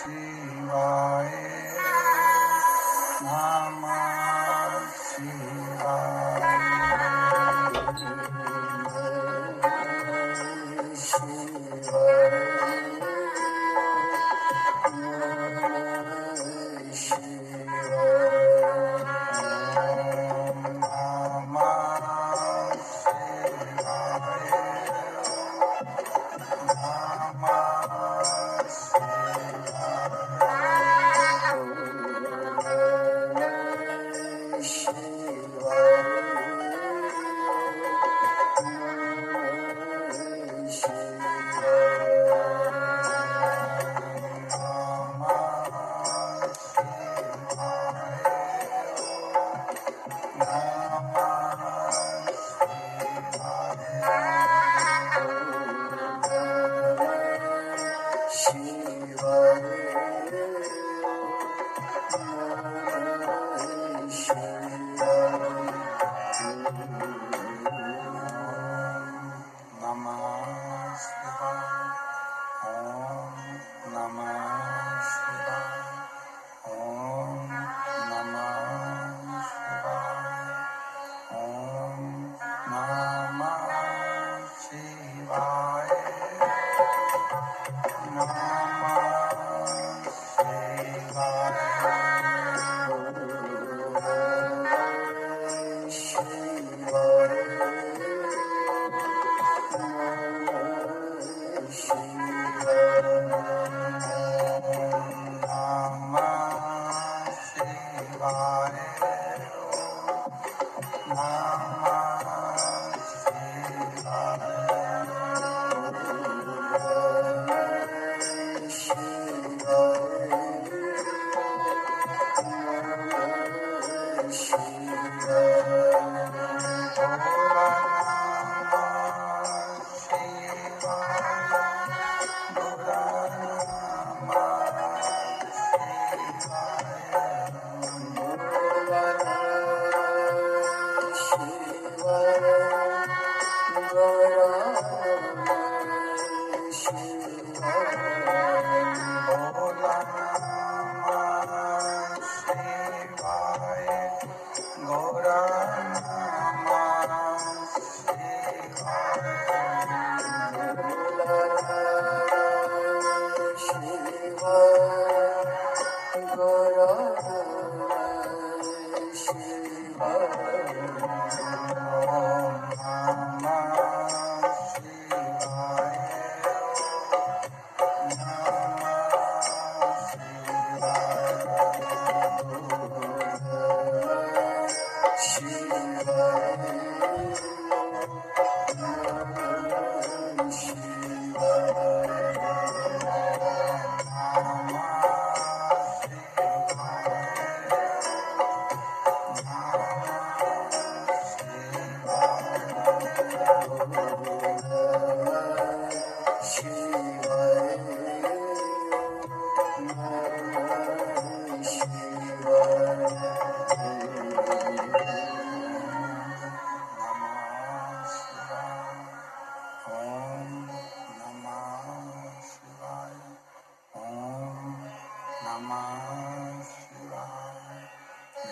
शिवाय नमः शिवाय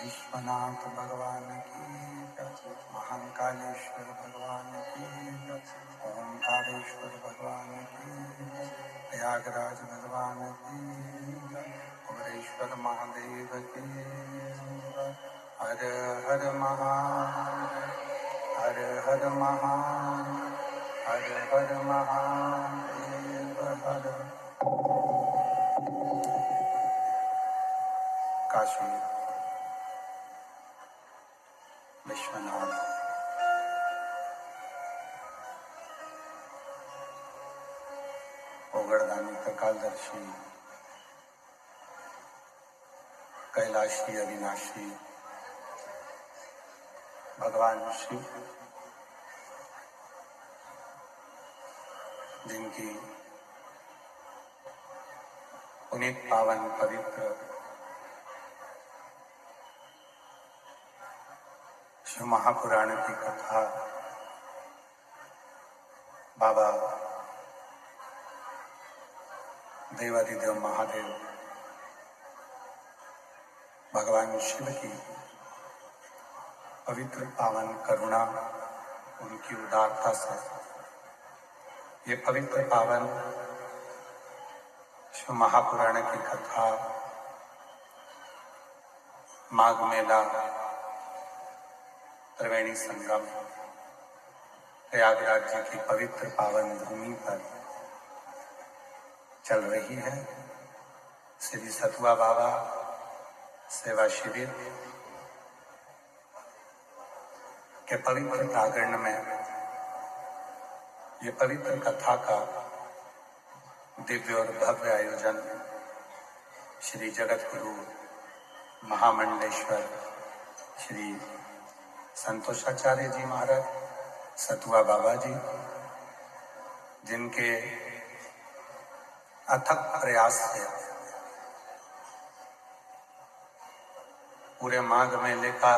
विश्वनाथ भगवान की जय, महाकालेश्वर भगवान की जय, ओंकारेश्वर भगवान की जय, प्रयागराज भगवान की जय, अमरेश्वर महादेव की जय। हर हर महादेव, हर हर महादेव, हर हर महादेव, हर। काशी विश्वनाथ ओगड़दानी त्रिकालदर्शी कैलाशी अविनाशी भगवान शिव, जिनकी पुनीत पावन पवित्र शिव महापुराण की कथा बाबा देवाधिदेव महादेव भगवान शिव की पवित्र पावन करुणा, उनकी उदारता से ये पवित्र पावन शिव महापुराण की कथा, माघ मेला, त्रिवेणी संगम, प्रयागराज जी की पवित्र पावन भूमि पर चल रही है। श्री सतुआ बाबा सेवा शिविर के पवित्र प्रांगण में ये पवित्र कथा का दिव्य और भव्य आयोजन श्री जगत गुरु महामंडलेश्वर श्री संतोषाचार्य जी महाराज, सतुआ बाबा जी, जिनके अथक प्रयास से पूरे माघ मेले का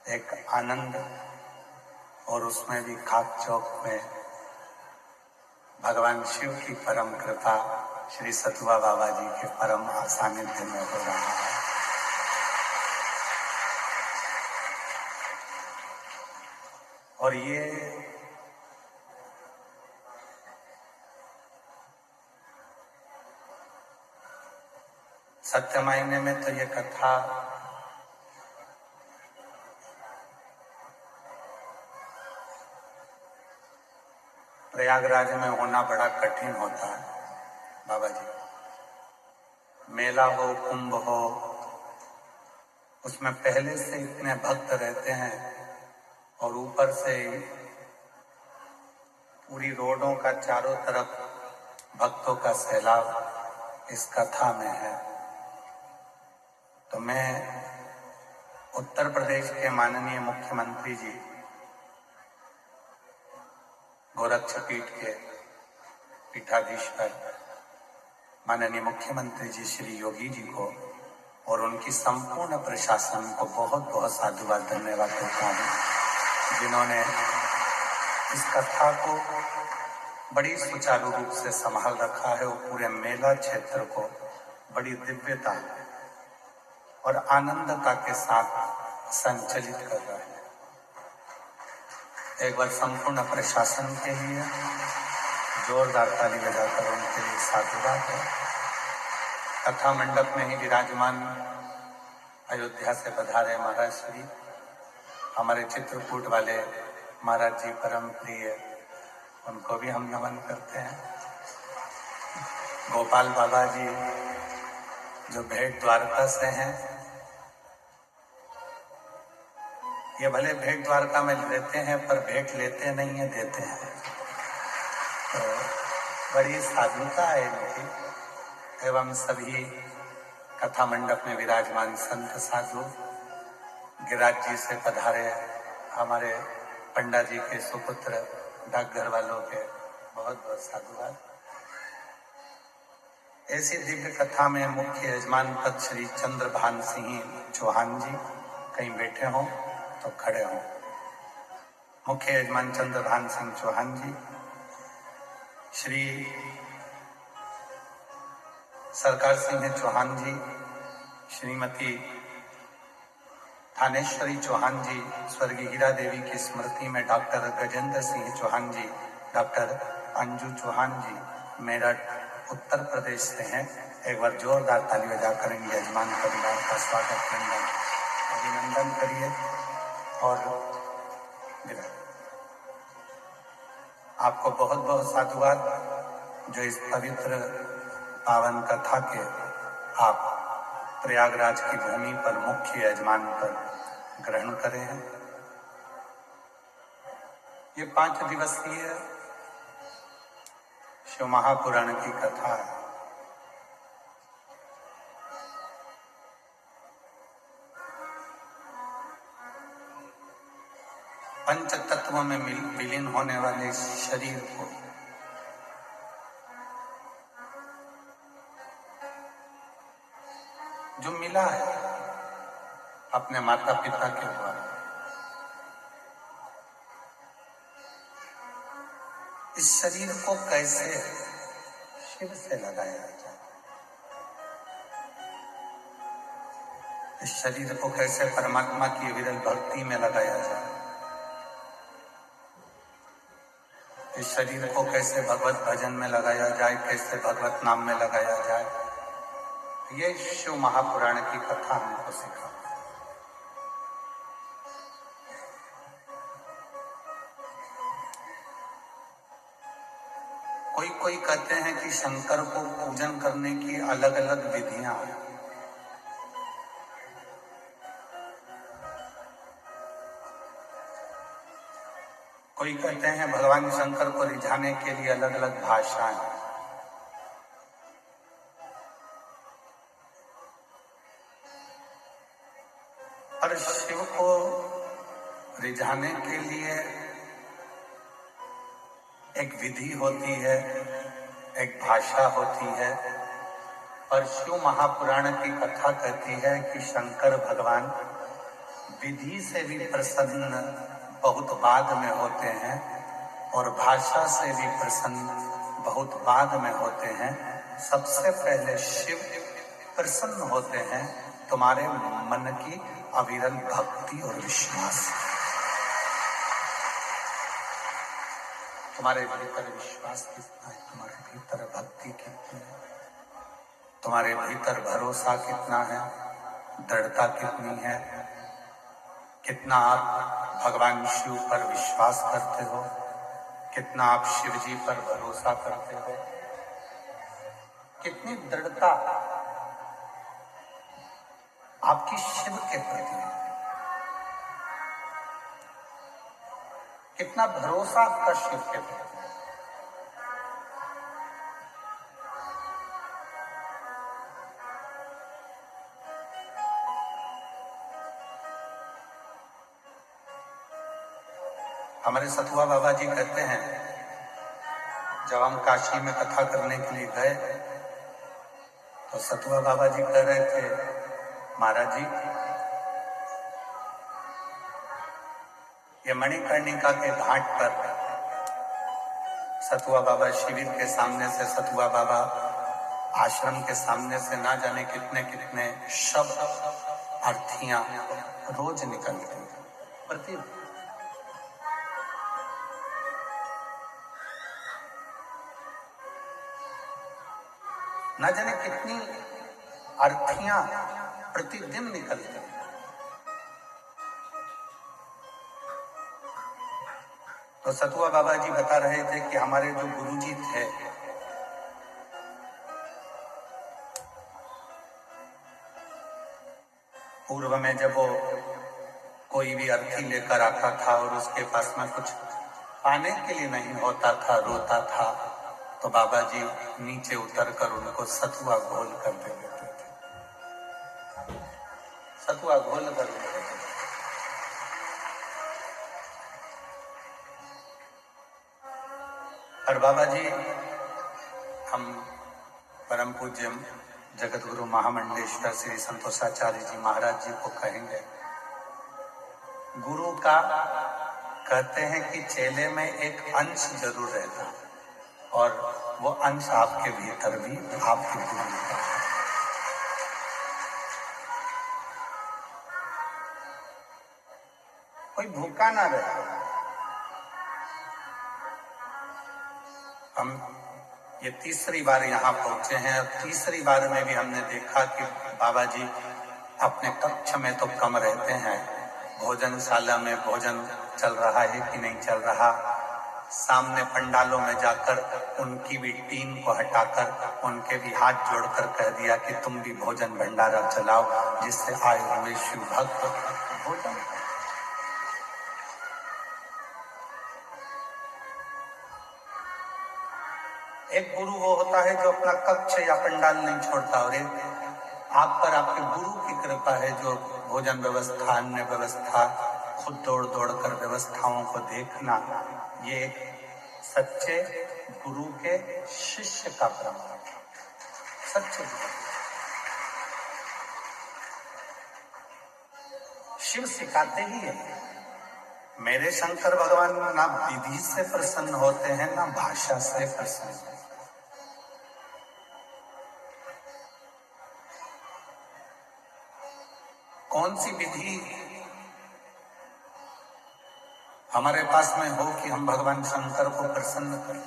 एक आनंद, और उसमें भी खाक चौक में भगवान शिव की परम कृपा श्री सतुआ बाबा जी के परम सानिध्य में हो रहा है। और ये सत्य मायने में तो ये कथा प्रयागराज में होना बड़ा कठिन होता है बाबा जी। मेला हो, कुंभ हो, उसमें पहले से इतने भक्त रहते हैं और ऊपर से पूरी रोडों का चारों तरफ भक्तों का सैलाब इस कथा में है। तो मैं उत्तर प्रदेश के माननीय मुख्यमंत्री जी, गोरक्षपीठ के पीठाधीश्वर माननीय मुख्यमंत्री जी श्री योगी जी को और उनकी संपूर्ण प्रशासन को बहुत बहुत साधुवाद धन्यवाद देता हूँ, जिन्होंने इस कथा को बड़ी सुचारू रूप से संभाल रखा है और पूरे मेला क्षेत्र को बड़ी दिव्यता और आनंदता के साथ संचालित कर रहा है। एक बार संपूर्ण प्रशासन के लिए जोरदार ताली बजाकर उनके लिए साधुवाद है। कथा मंडप में ही विराजमान अयोध्या से पधारे महाराज श्री, हमारे चित्रकूट वाले महाराज जी परम प्रिय, उनको भी हम नमन करते हैं। गोपाल बाबा जी जो भेंट द्वारका से हैं, ये भले भेंट द्वारका में रहते हैं पर भेंट लेते नहीं है, देते हैं। तो बड़ी साधुता है इनकी। एवं सभी कथा मंडप में विराजमान संत साधु, गिरिराज जी से पधारे हमारे पंडा जी के सुपुत्र डाकघर वालों के बहुत बहुत साधुवाद। ऐसी दिव्य कथा में मुख्य यजमान पद श्री चंद्रभान सिंह चौहान जी, कहीं बैठे हों तो खड़े हों। मुख्य यजमान चंद्रभान सिंह चौहान जी, श्री सरकार सिंह चौहान जी, श्रीमती थानेश्वरी चौहान जी, स्वर्गीय हीरा देवी की स्मृति में डॉक्टर गजेंद्र सिंह चौहान जी, डॉक्टर अंजू चौहान जी मेरठ उत्तर प्रदेश से हैं। एक बार जोरदार ताली बजा करेंगे यजमान परिवार का स्वागत अभिनंदन करिए। और आपको बहुत बहुत साधुवाद जो इस पवित्र पावन कथा के आप प्रयागराज की भूमि पर मुख्य यजमान पर ग्रहण करे हैं। ये 5 दिवसीय शिव महापुराण की कथा है। पंच तत्वों में विलीन होने वाले इस शरीर को जो मिला है अपने माता पिता के द्वारा, इस शरीर को कैसे शिव से लगाया जाए। इस शरीर को कैसे परमात्मा की विरल भक्ति में लगाया जाए, इस शरीर को कैसे भगवत भजन में लगाया जाए, कैसे भगवत नाम में लगाया जाए, ये शिव महापुराण की कथा हमको सिखाती है। कोई कहते हैं कि शंकर को पूजन करने की अलग अलग विधियां हैं। कोई कहते हैं भगवान शंकर को रिझाने के लिए अलग अलग भाषाएं। पर शिव को रिझाने के लिए एक विधि होती है, एक भाषा होती है। और शिव महापुराण की कथा कहती है कि शंकर भगवान विधि से भी प्रसन्न बहुत बाद में होते हैं और भाषा से भी प्रसन्न बहुत बाद में होते हैं। सबसे पहले शिव प्रसन्न होते हैं तुम्हारे मन की अविरल भक्ति और विश्वास। तुम्हारे भीतर विश्वास कितना है, तुम्हारे भीतर भक्ति कितनी है, तुम्हारे भीतर भरोसा कितना है, दृढ़ता कितनी है, कितना आप भगवान शिव पर विश्वास करते हो, कितना आप शिव जी पर भरोसा करते हो, कितनी दृढ़ता आपकी शिव के प्रति है, कितना भरोसा आपका शिव के प्रति। हमारे सतुआ बाबा जी कहते हैं, जब हम काशी में कथा करने के लिए गए तो सतुआ बाबा जी कह रहे थे, महाराज जी ये मणिकर्णिका के घाट पर सतुआ बाबा शिविर के सामने से, सतुआ बाबा आश्रम के सामने से ना जाने कितने कितने शब्द अर्थियां रोज निकलती प्रति। न जाने कितनी अर्थियां प्रतिदिन निकलती हैं। तो सतुआ बाबा जी बता रहे थे कि हमारे जो गुरुजी थे पूर्व में जब वो कोई भी अर्थी लेकर आता था और उसके पास में कुछ पाने के लिए नहीं होता था, रोता था, तो बाबा जी नीचे उतरकर उनको सतुआ घोल कर दे देते थे, सतुआ घोल कर देते थे। और बाबा जी हम परम पूज्य जगत गुरु महामंडलेश्वर श्री संतोषाचार्य जी महाराज जी को कहेंगे, गुरु का कहते हैं कि चेले में एक अंश जरूर रहता है और वो अंश आपके भीतर भी आपके गुरु का है। कोई भूखा ना रहे। हम ये तीसरी बार यहाँ पहुंचे हैं और तीसरी बार में भी हमने देखा कि बाबा जी अपने कक्ष में तो कम रहते हैं, भोजनशाला में भोजन चल रहा है कि नहीं चल रहा, सामने पंडालों में जाकर उनकी भी टीम को हटाकर उनके भी हाथ जोड़कर कह दिया कि तुम भी भोजन भंडारा चलाओ, जिससे आए हुए शिव भक्त भोजन। एक गुरु वो होता है जो अपना कक्ष या पंडाल नहीं छोड़ता, और एक आप पर आपके गुरु की कृपा है जो भोजन व्यवस्था, अन्य व्यवस्था, खुद दौड़ दौड़ कर व्यवस्थाओं को देखना, ये सच्चे गुरु के शिष्य का प्रमाण है। सच्चे शिव सिखाते ही है। मेरे शंकर भगवान ना विधि से प्रसन्न होते हैं ना भाषा से प्रसन्न होते हैं। कौन सी विधि हमारे पास में हो कि हम भगवान शंकर को प्रसन्न करें?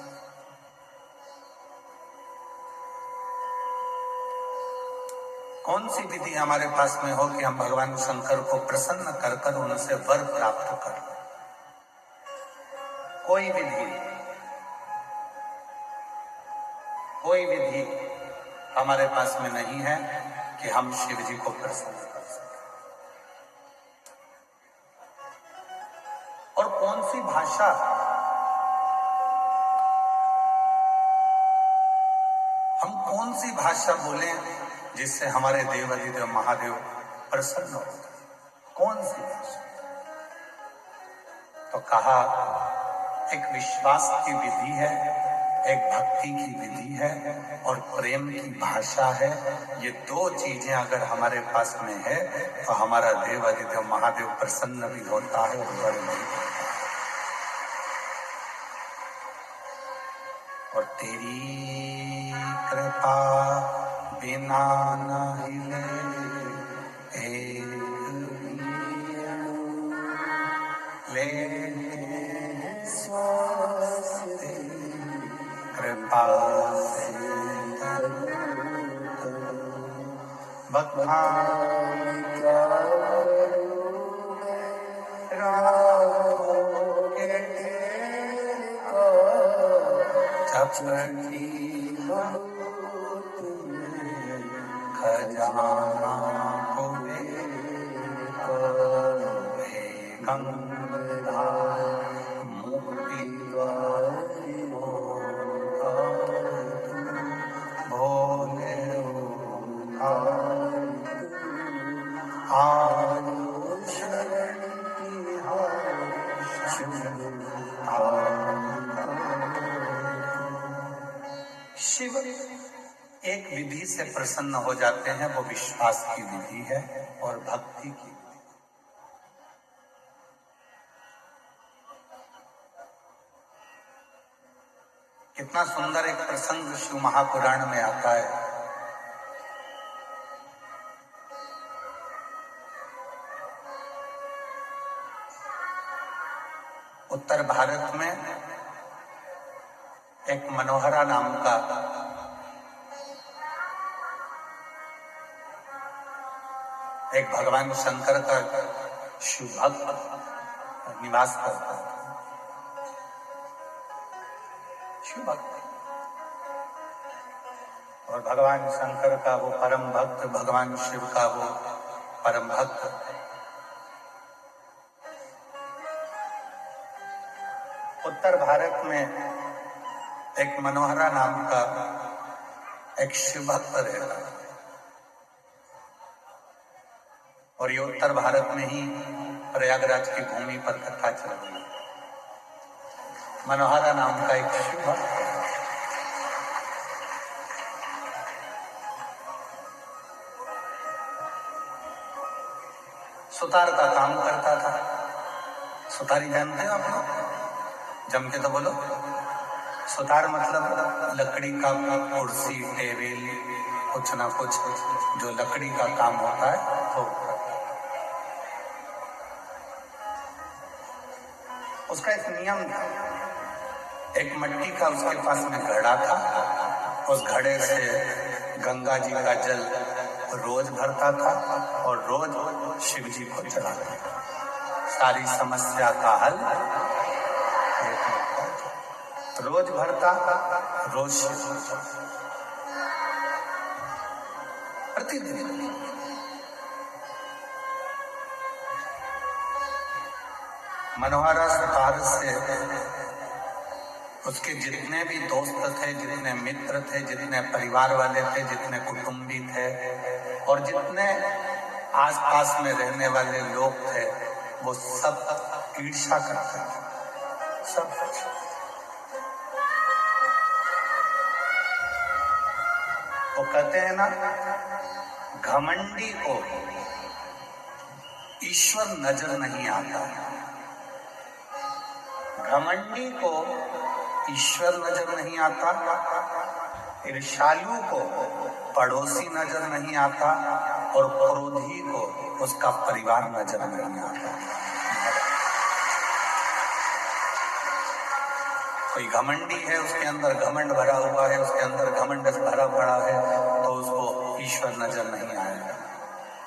कौन सी विधि हमारे पास में हो कि हम भगवान शंकर को प्रसन्न कर कर उनसे वर प्राप्त करें? कोई विधि हमारे पास में नहीं है कि हम शिव जी को प्रसन्न कर सकें। और कौन सी भाषा हम कौन सी भाषा बोलें जिससे हमारे देवाधिदेव महादेव प्रसन्न हो? कौन सी भाषा? तो कहा एक विश्वास की विधि है, एक भक्ति की विधि है और प्रेम की भाषा है। ये दो चीजें अगर हमारे पास में है तो हमारा देवाधिदेव महादेव प्रसन्न भी होता है और बड़े भी होता है। और तेरी कृपा बिना न हिले ले कृपा खजाना गंगा मुक्ति भोले शिव एक विधि से प्रसन्न हो जाते हैं, वो विश्वास की विधि है और भक्ति की। कितना सुंदर एक प्रसंग शिव महापुराण में आता है। उत्तर भारत में एक मनोहरा नाम का एक भगवान शंकर का शिव भक्त निवास करता है। शिव भक्त और भगवान शंकर का वो परम भक्त, भगवान शिव का वो परम भक्त उत्तर भारत में एक मनोहरा नाम का एक शिव भक्त रहता है। और ये उत्तर भारत में ही प्रयागराज की भूमि पर कथा चल रही है। मनोहरा नाम का एक शिव भक्त सुतार का काम करता था। सुतारी जानते हो आप लोग? जम के तो बोलो। सुतार मतलब लकड़ी का कुर्सी टेबल कुछ ना कुछ जो लकड़ी का काम होता है वो। उसका एक नियम था, एक मिट्टी का उसके पास में घड़ा था। उस घड़े से गंगा जी का जल रोज भरता था और रोज शिव जी को चढ़ाता था। सारी समस्या का हल रोज भरता, रोज प्रतिदिन। मनोहरा सुतार से उसके जितने भी दोस्त थे, जितने मित्र थे, जितने परिवार वाले थे, जितने कुटुंबी थे और जितने आसपास में रहने वाले लोग थे, वो सब ईर्ष्या करते थे। सब वो कहते हैं ना, घमंडी को ईश्वर नजर नहीं आता। घमंडी को ईश्वर नजर नहीं आता, ईर्ष्यालु को पड़ोसी नजर नहीं आता और क्रोधी को उसका परिवार नजर नहीं आता। कोई घमंडी है, उसके अंदर घमंड भरा हुआ है, उसके अंदर घमंड भरा पड़ा है, तो उसको ईश्वर नजर नहीं आएगा।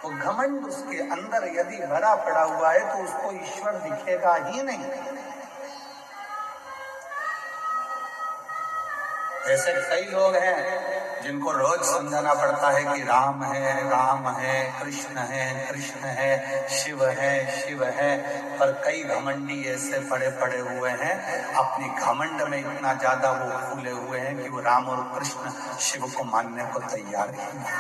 तो घमंड उसके अंदर यदि भरा पड़ा हुआ है तो उसको ईश्वर दिखेगा ही नहीं। ऐसे कई लोग हैं जिनको रोज समझाना पड़ता है कि राम है, कृष्ण है, शिव है, पर कई घमंडी ऐसे पड़े हुए हैं, अपनी घमंड में इतना ज्यादा वो फूले हुए हैं कि वो राम और कृष्ण शिव को मानने को तैयार ही नहीं।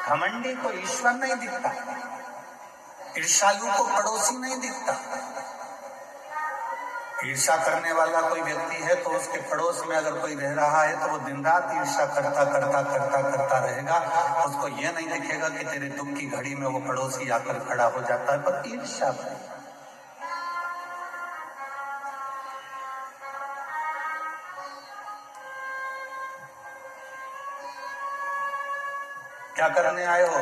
घमंडी को ईश्वर नहीं दिखता, ईर्ष्यालु को पड़ोसी नहीं दिखता। ईर्ष्या करने वाला कोई व्यक्ति है तो उसके पड़ोस में अगर कोई रह रहा है तो वो दिन रात ईर्ष्या करता रहेगा। उसको ये नहीं दिखेगा कि तेरे दुख की घड़ी में वो पड़ोसी आकर खड़ा हो जाता है, पर ईर्ष्या भाई। क्या करने आए हो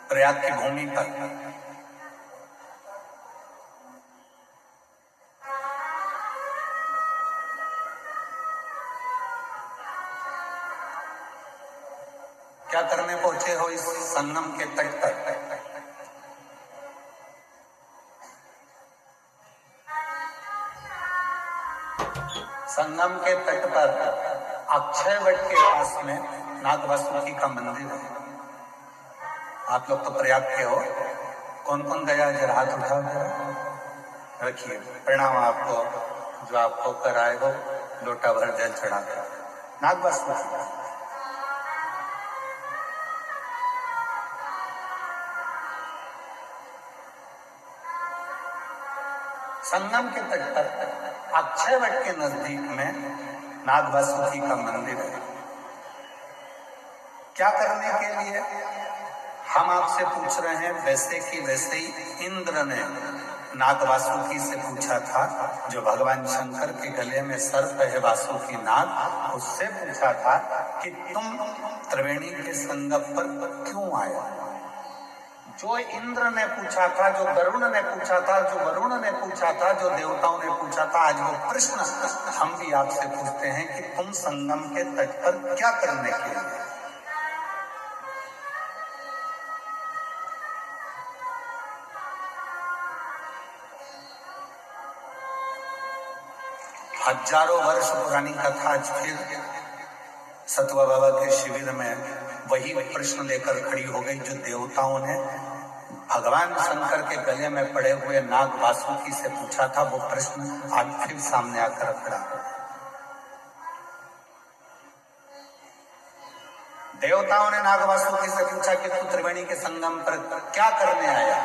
प्रयाग की भूमि पर? क्या करने पहुंचे हो इस संगम के तट पर? संगम के तट पर अक्षय वट के पास में नाग वासुकी का मंदिर है। आप लोग तो प्रयाग के हो, कौन कौन गया जरा हाथ उठाओ, जरा रखिए। प्रणाम आपको, जो आप होकर आए हो, लोटा भर जल चढ़ा कर नाग वासुकी। संगम के तट पर अक्षय वट के नजदीक में नाग वासुकी का मंदिर है। क्या करने के लिए हम आपसे पूछ रहे हैं? वैसे कि वैसे ही इंद्र ने नाग वासुकी से पूछा था, जो भगवान शंकर के गले में सर्प है वासुकी नाग, उससे पूछा था कि तुम त्रिवेणी के संगम पर क्यों आए? जो इंद्र ने पूछा था, जो गरुण ने पूछा था, जो वरुण ने पूछा था, जो देवताओं ने पूछा था, आज वो प्रश्न हम भी आपसे पूछते हैं कि तुम संगम के तट पर क्या करने के लिए? हजारों वर्ष पुरानी कथा आज फिर सतवा बाबा के शिविर में वही प्रश्न लेकर खड़ी हो गई, जो देवताओं ने भगवान शंकर के गले में पड़े हुए नाग वासुकी से पूछा था। वो प्रश्न आज फिर सामने आकर खड़ा। देवताओं ने नाग वासुकी से पूछा कि तू त्रिवेणी के संगम पर क्या करने आया?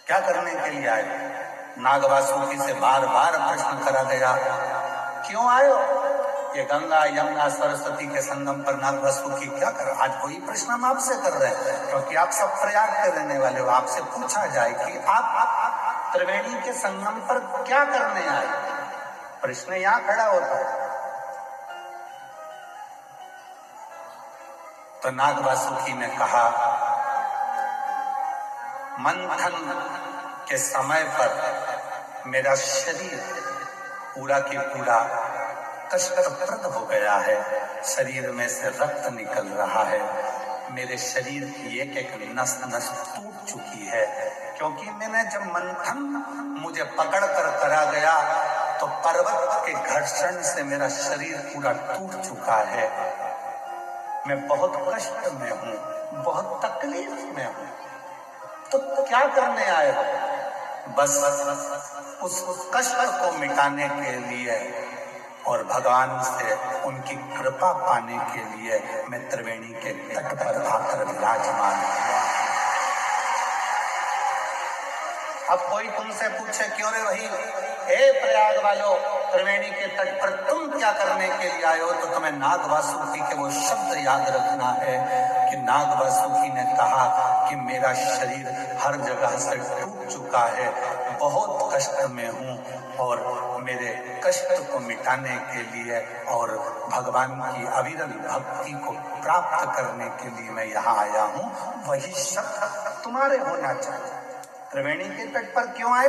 क्या करने के लिए आए? नाग वासुकी से बार बार प्रश्न करा गया, क्यों आए हो? ये गंगा यमुना सरस्वती के संगम पर नाग वासुकी क्या कर? आज वही प्रश्न हम आपसे कर रहे हैं, क्योंकि आप सब प्रयाग के रहने वाले हो। आपसे पूछा जाए कि आप त्रिवेणी के संगम पर क्या करने आए, प्रश्न यहां खड़ा होता है। तो नाग वासुकी ने कहा, मंथन के समय पर मेरा शरीर पूरा की पूरा कष्टप्रद हो गया है, शरीर में से रक्त निकल रहा है, मेरे शरीर की एक एक नस नस टूट चुकी है, क्योंकि मैंने जब मंथन मुझे पकड़ कर करा गया तो पर्वत के घर्षण से मेरा शरीर पूरा टूट चुका है। मैं बहुत कष्ट में हूँ, बहुत तकलीफ में हूँ। तो क्या करने आए हो? बस उस कष्ट को मिटाने के लिए और भगवान से उनकी कृपा पाने के लिए मैं त्रिवेणी के तट पर आकर विराजमान हुआ। अब कोई तुमसे पूछे, क्यों रे भाई, हे प्रयाग वालों, त्रिवेणी के तट पर तुम क्या करने के लिए आए हो? तो तुम्हें नाग वासुकी के वो शब्द याद रखना है कि नाग वासुकी ने कहा कि मेरा शरीर हर जगह से टूट चुका है, बहुत कष्ट में हूँ और मेरे कष्ट को मिटाने के लिए और भगवान की अविरल भक्ति को प्राप्त करने के लिए मैं यहाँ आया हूँ। वही शक्त तुम्हारे होना चाहिए। त्रिवेणी के तट पर क्यों आए?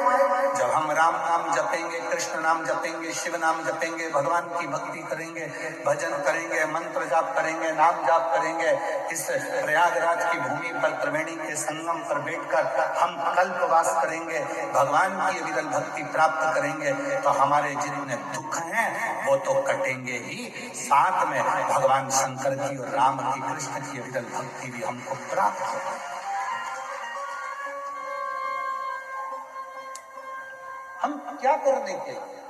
जब हम राम नाम जपेंगे, कृष्ण नाम जपेंगे, शिव नाम जपेंगे, भगवान की भक्ति करेंगे, भजन करेंगे, मंत्र जाप करेंगे, नाम जाप करेंगे, इस प्रयागराज की भूमि पर त्रिवेणी के संगम पर बैठकर हम कल्पवास करेंगे, भगवान की अविरल भक्ति प्राप्त करेंगे, तो हमारे जितने दुख हैं वो तो कटेंगे ही, साथ में भगवान शंकर की और राम की, कृष्ण की अविरल भक्ति भी हमको प्राप्त होगी। हम क्या करने के लिए?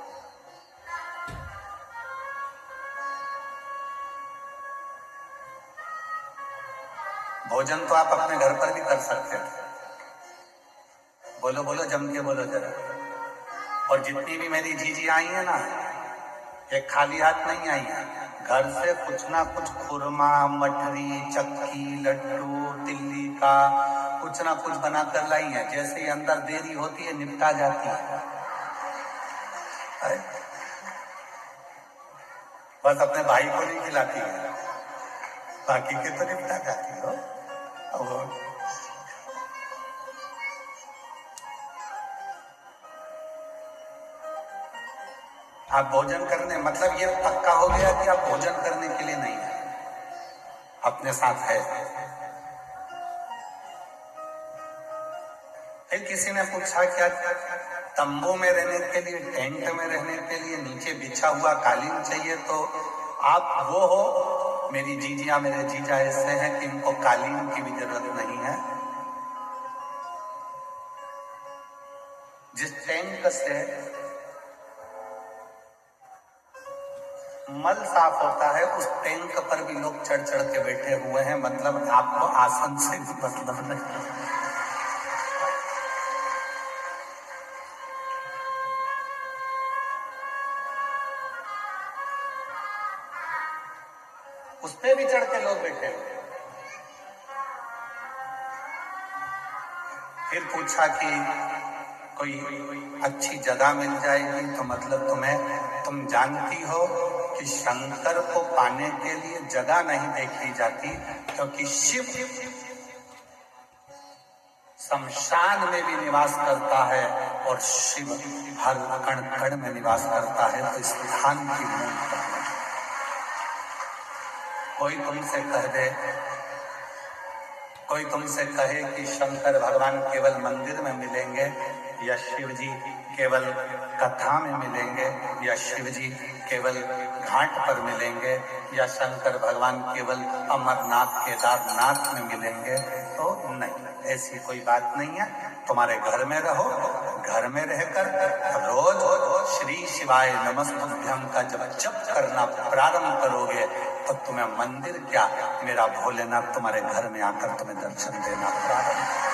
भोजन तो आप अपने घर पर भी कर सकते हैं। बोलो बोलो, जम के बोलो जरा। और जितनी भी मेरी जीजी आई है ना, एक खाली हाथ नहीं आई है, घर से कुछ ना कुछ खुरमा, मठरी, चक्की, लड्डू, तिल्ली का कुछ ना कुछ बनाकर लाई है। जैसे ही अंदर देरी होती है निपटा जाती है। बस अपने भाई को नहीं खिलाती है, बाकी के तो निपटा जाती हो। आप भोजन करने, मतलब ये पक्का हो गया कि आप भोजन करने के लिए नहीं है, अपने साथ है। फिर किसी ने पूछा क्या तंबू में रहने के लिए, टेंट में रहने के लिए नीचे बिछा हुआ कालीन चाहिए? तो आप वो हो, मेरी जीजियां, मेरे जीजा ऐसे हैं कि इनको कालीन की भी जरूरत नहीं है। जिस टेंट से मल साफ होता है उस टेंट पर भी लोग चढ़ चढ़ के बैठे हुए हैं, मतलब आपको आसन से भी मतलब नहीं। उस पे भी चढ़ के लोग बैठे हुए। फिर पूछा कि कोई अच्छी जगह मिल जाएगी तो मतलब तुम जानती हो कि शंकर को पाने के लिए जगह नहीं देखी जाती, क्योंकि शिव शमशान में भी निवास करता है और शिव हर कण कण में निवास करता है। तो स्थान की मूल कोई तुमसे कह दे, कोई तुमसे कहे कि शंकर भगवान केवल मंदिर में मिलेंगे या शिव जी केवल कथा में मिलेंगे या शिव जी केवल घाट पर मिलेंगे या शंकर भगवान केवल अमरनाथ केदारनाथ में मिलेंगे, तो नहीं, ऐसी कोई बात नहीं है। तुम्हारे घर में रहो, घर में रहकर रोज श्री शिवाय नमस्तुभ्यं का जप करना प्रारंभ करोगे तो तुम्हें मंदिर क्या, मेरा भोलेनाथ तुम्हारे घर में आकर तुम्हें दर्शन देना प्रारंभ।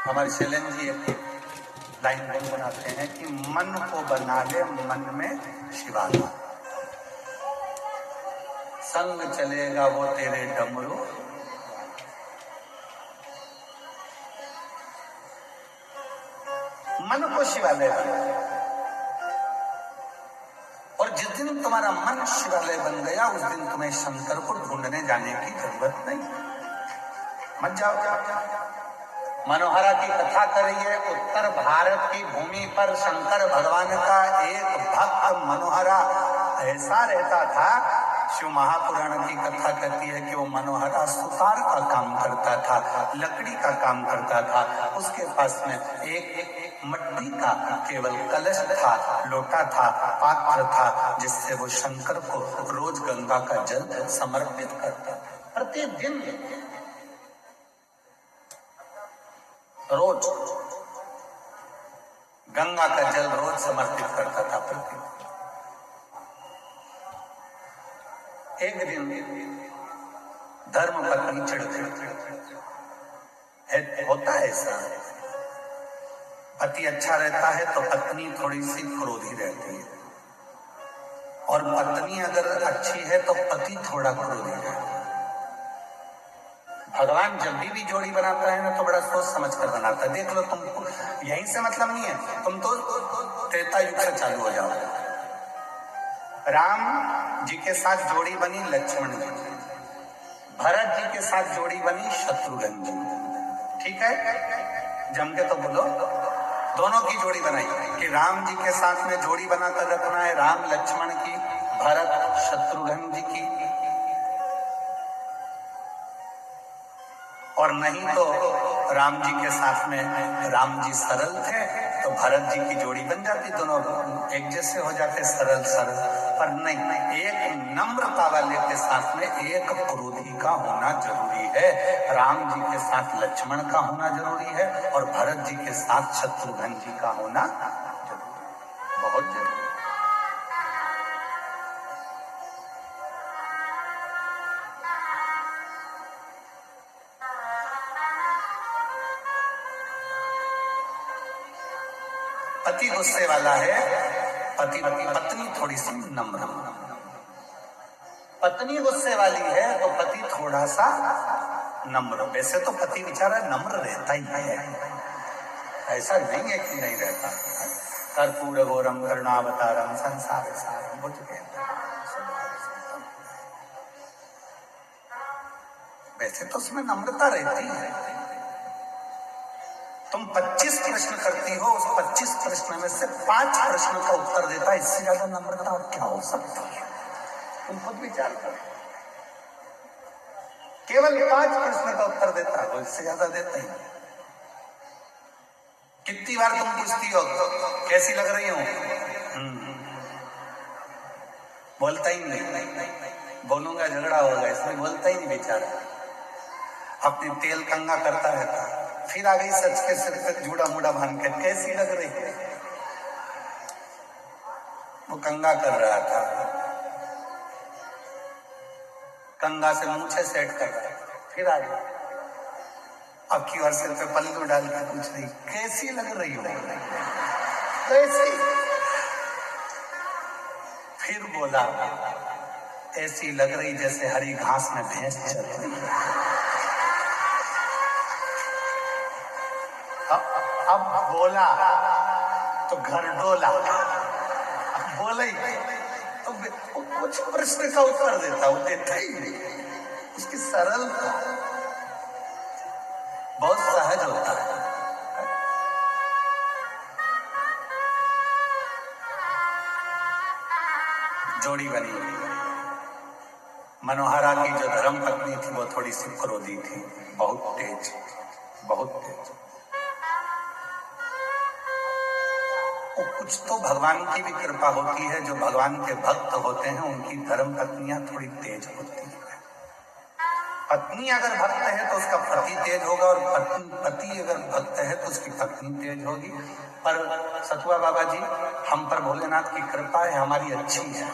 हमारे शैलेंद्र जी एक लाइन बनाते हैं कि मन को बना ले मन में शिवाला, संग चलेगा वो तेरे डमरू, मन को शिवालय बना। और जिस दिन तुम्हारा मन शिवालय बन गया उस दिन तुम्हें शंकर को ढूंढने जाने की जरूरत नहीं। मत जाओ। मनोहरा की कथा करिए। उत्तर भारत की भूमि पर शंकर भगवान का एक भक्त मनोहरा ऐसा रहता था। शिव महापुराण की कथा कहती है कि वो मनोहरा सुतार का काम करता था, लकड़ी का काम करता था। उसके पास में एक मिट्टी का केवल कलश था, लोटा था, पात्र था, जिससे वो शंकर को रोज गंगा का जल समर्पित करता। प्रतिदिन रोज गंगा का जल रोज समर्पित करता था। प्रतिदिन एक दिन धर्म पत्नी चिढ़ होता है ऐसा, पति अच्छा रहता है तो पत्नी थोड़ी सी क्रोधी रहती है, और पत्नी अगर अच्छी है तो पति थोड़ा क्रोधी रहता है। भगवान जब भी जोड़ी बनाता है ना तो बड़ा सोच समझ कर बनाता है। देख लो, तुमको यहीं से मतलब नहीं है, तुम तो त्रेता युग से चालू हो जाओ। राम जी के साथ जोड़ी बनी लक्ष्मण जी, भरत जी के साथ जोड़ी बनी शत्रुघ्न जी, ठीक है, जम के तो बोलो। दोनों की जोड़ी बनाई कि राम जी के साथ में जोड़ी बनाकर रखना है, राम लक्ष्मण की, भरत शत्रुघ्न जी की। और नहीं तो राम जी के साथ में राम जी सरल थे तो भरत जी की जोड़ी बन जाती, दोनों एक जैसे हो जाते, सरल सरल। पर नहीं, एक नम्रता वाले के साथ में एक क्रोधी का होना जरूरी है। राम जी के साथ लक्ष्मण का होना जरूरी है और भरत जी के साथ शत्रुघ्न जी का होना जरूरी, बहुत जरूरी। पति गुस्से वाला है, पत्नी थोड़ी सी नम्र। पत्नी गुस्से वाली है तो पति थोड़ा सा नम्र। वैसे तो पति बेचारा नम्र रहता ही है, ऐसा नहीं है कि नहीं रहता। कर्पूर घोरम करुणावतारम संसार सारम बुझ गए। वैसे तो उसमें नम्रता रहती है। तुम 25 प्रश्न करती हो, उस 25 प्रश्न में से 5 प्रश्न का उत्तर देता है, इससे ज्यादा नम्रता और क्या हो सकती है? तुम खुद विचार करो। केवल 5 प्रश्न का उत्तर देता है, वो इससे ज्यादा देता ही। कितनी बार तुम पूछती हो कैसी लग रही हूं, बोलता ही नहीं। बोलूंगा झगड़ा होगा, इसमें बोलता ही नहीं बेचारा, अपने तेल कंगा करता रहता है। फिर आ गई सच के सिर पे जूड़ा मुड़ा बांध के, कैसी लग रही है? वो कंगा कर रहा था, कंगा से मूछे सेट कर रहा है। फिर आ गई, अब की बार सिर पे पल्लू डाल के पूछ रही कैसी लग रही हो, कैसी? फिर बोला ऐसी लग रही जैसे हरी घास में भैंस चल रही है। अब बोला तो घर डोला, अब बोला ही तो कुछ प्रश्न का उत्तर देता, वो देता ही नहीं। उसकी सरलता बहुत सहज होता है। जोड़ी बनी, मनोहरा की जो धर्म पत्नी थी वो थोड़ी सी क्रोधी थी, बहुत तेज, बहुत तेज। कुछ तो भगवान की भी कृपा होती है, जो भगवान के भक्त होते हैं उनकी धर्म पत्नियां थोड़ी तेज होती है। पत्नी अगर भक्त है तो उसका पति तेज होगा, और पति अगर भक्त है तो उसकी पत्नी तेज होगी। पर सतुआ बाबा जी, हम पर भोलेनाथ की कृपा है, हमारी अच्छी है।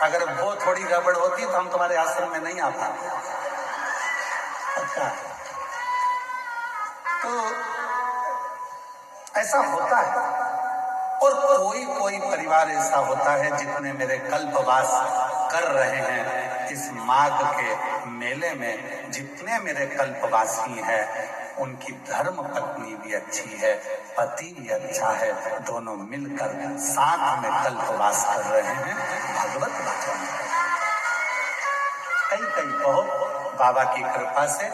अगर वो थोड़ी गड़बड़ होती तो हम तुम्हारे आश्रम में नहीं आ पाते। अच्छा, तो ऐसा होता है। और कोई कोई परिवार ऐसा होता है जितने मेरे कल्पवास कर रहे हैं इस माघ के मेले में, जितने मेरे कल्पवासी हैं उनकी धर्म पत्नी भी अच्छी है, पति भी अच्छा है, दोनों मिलकर साथ में कल्पवास कर रहे हैं, भगवत भजन। कई बहुत बाबा की कृपा से,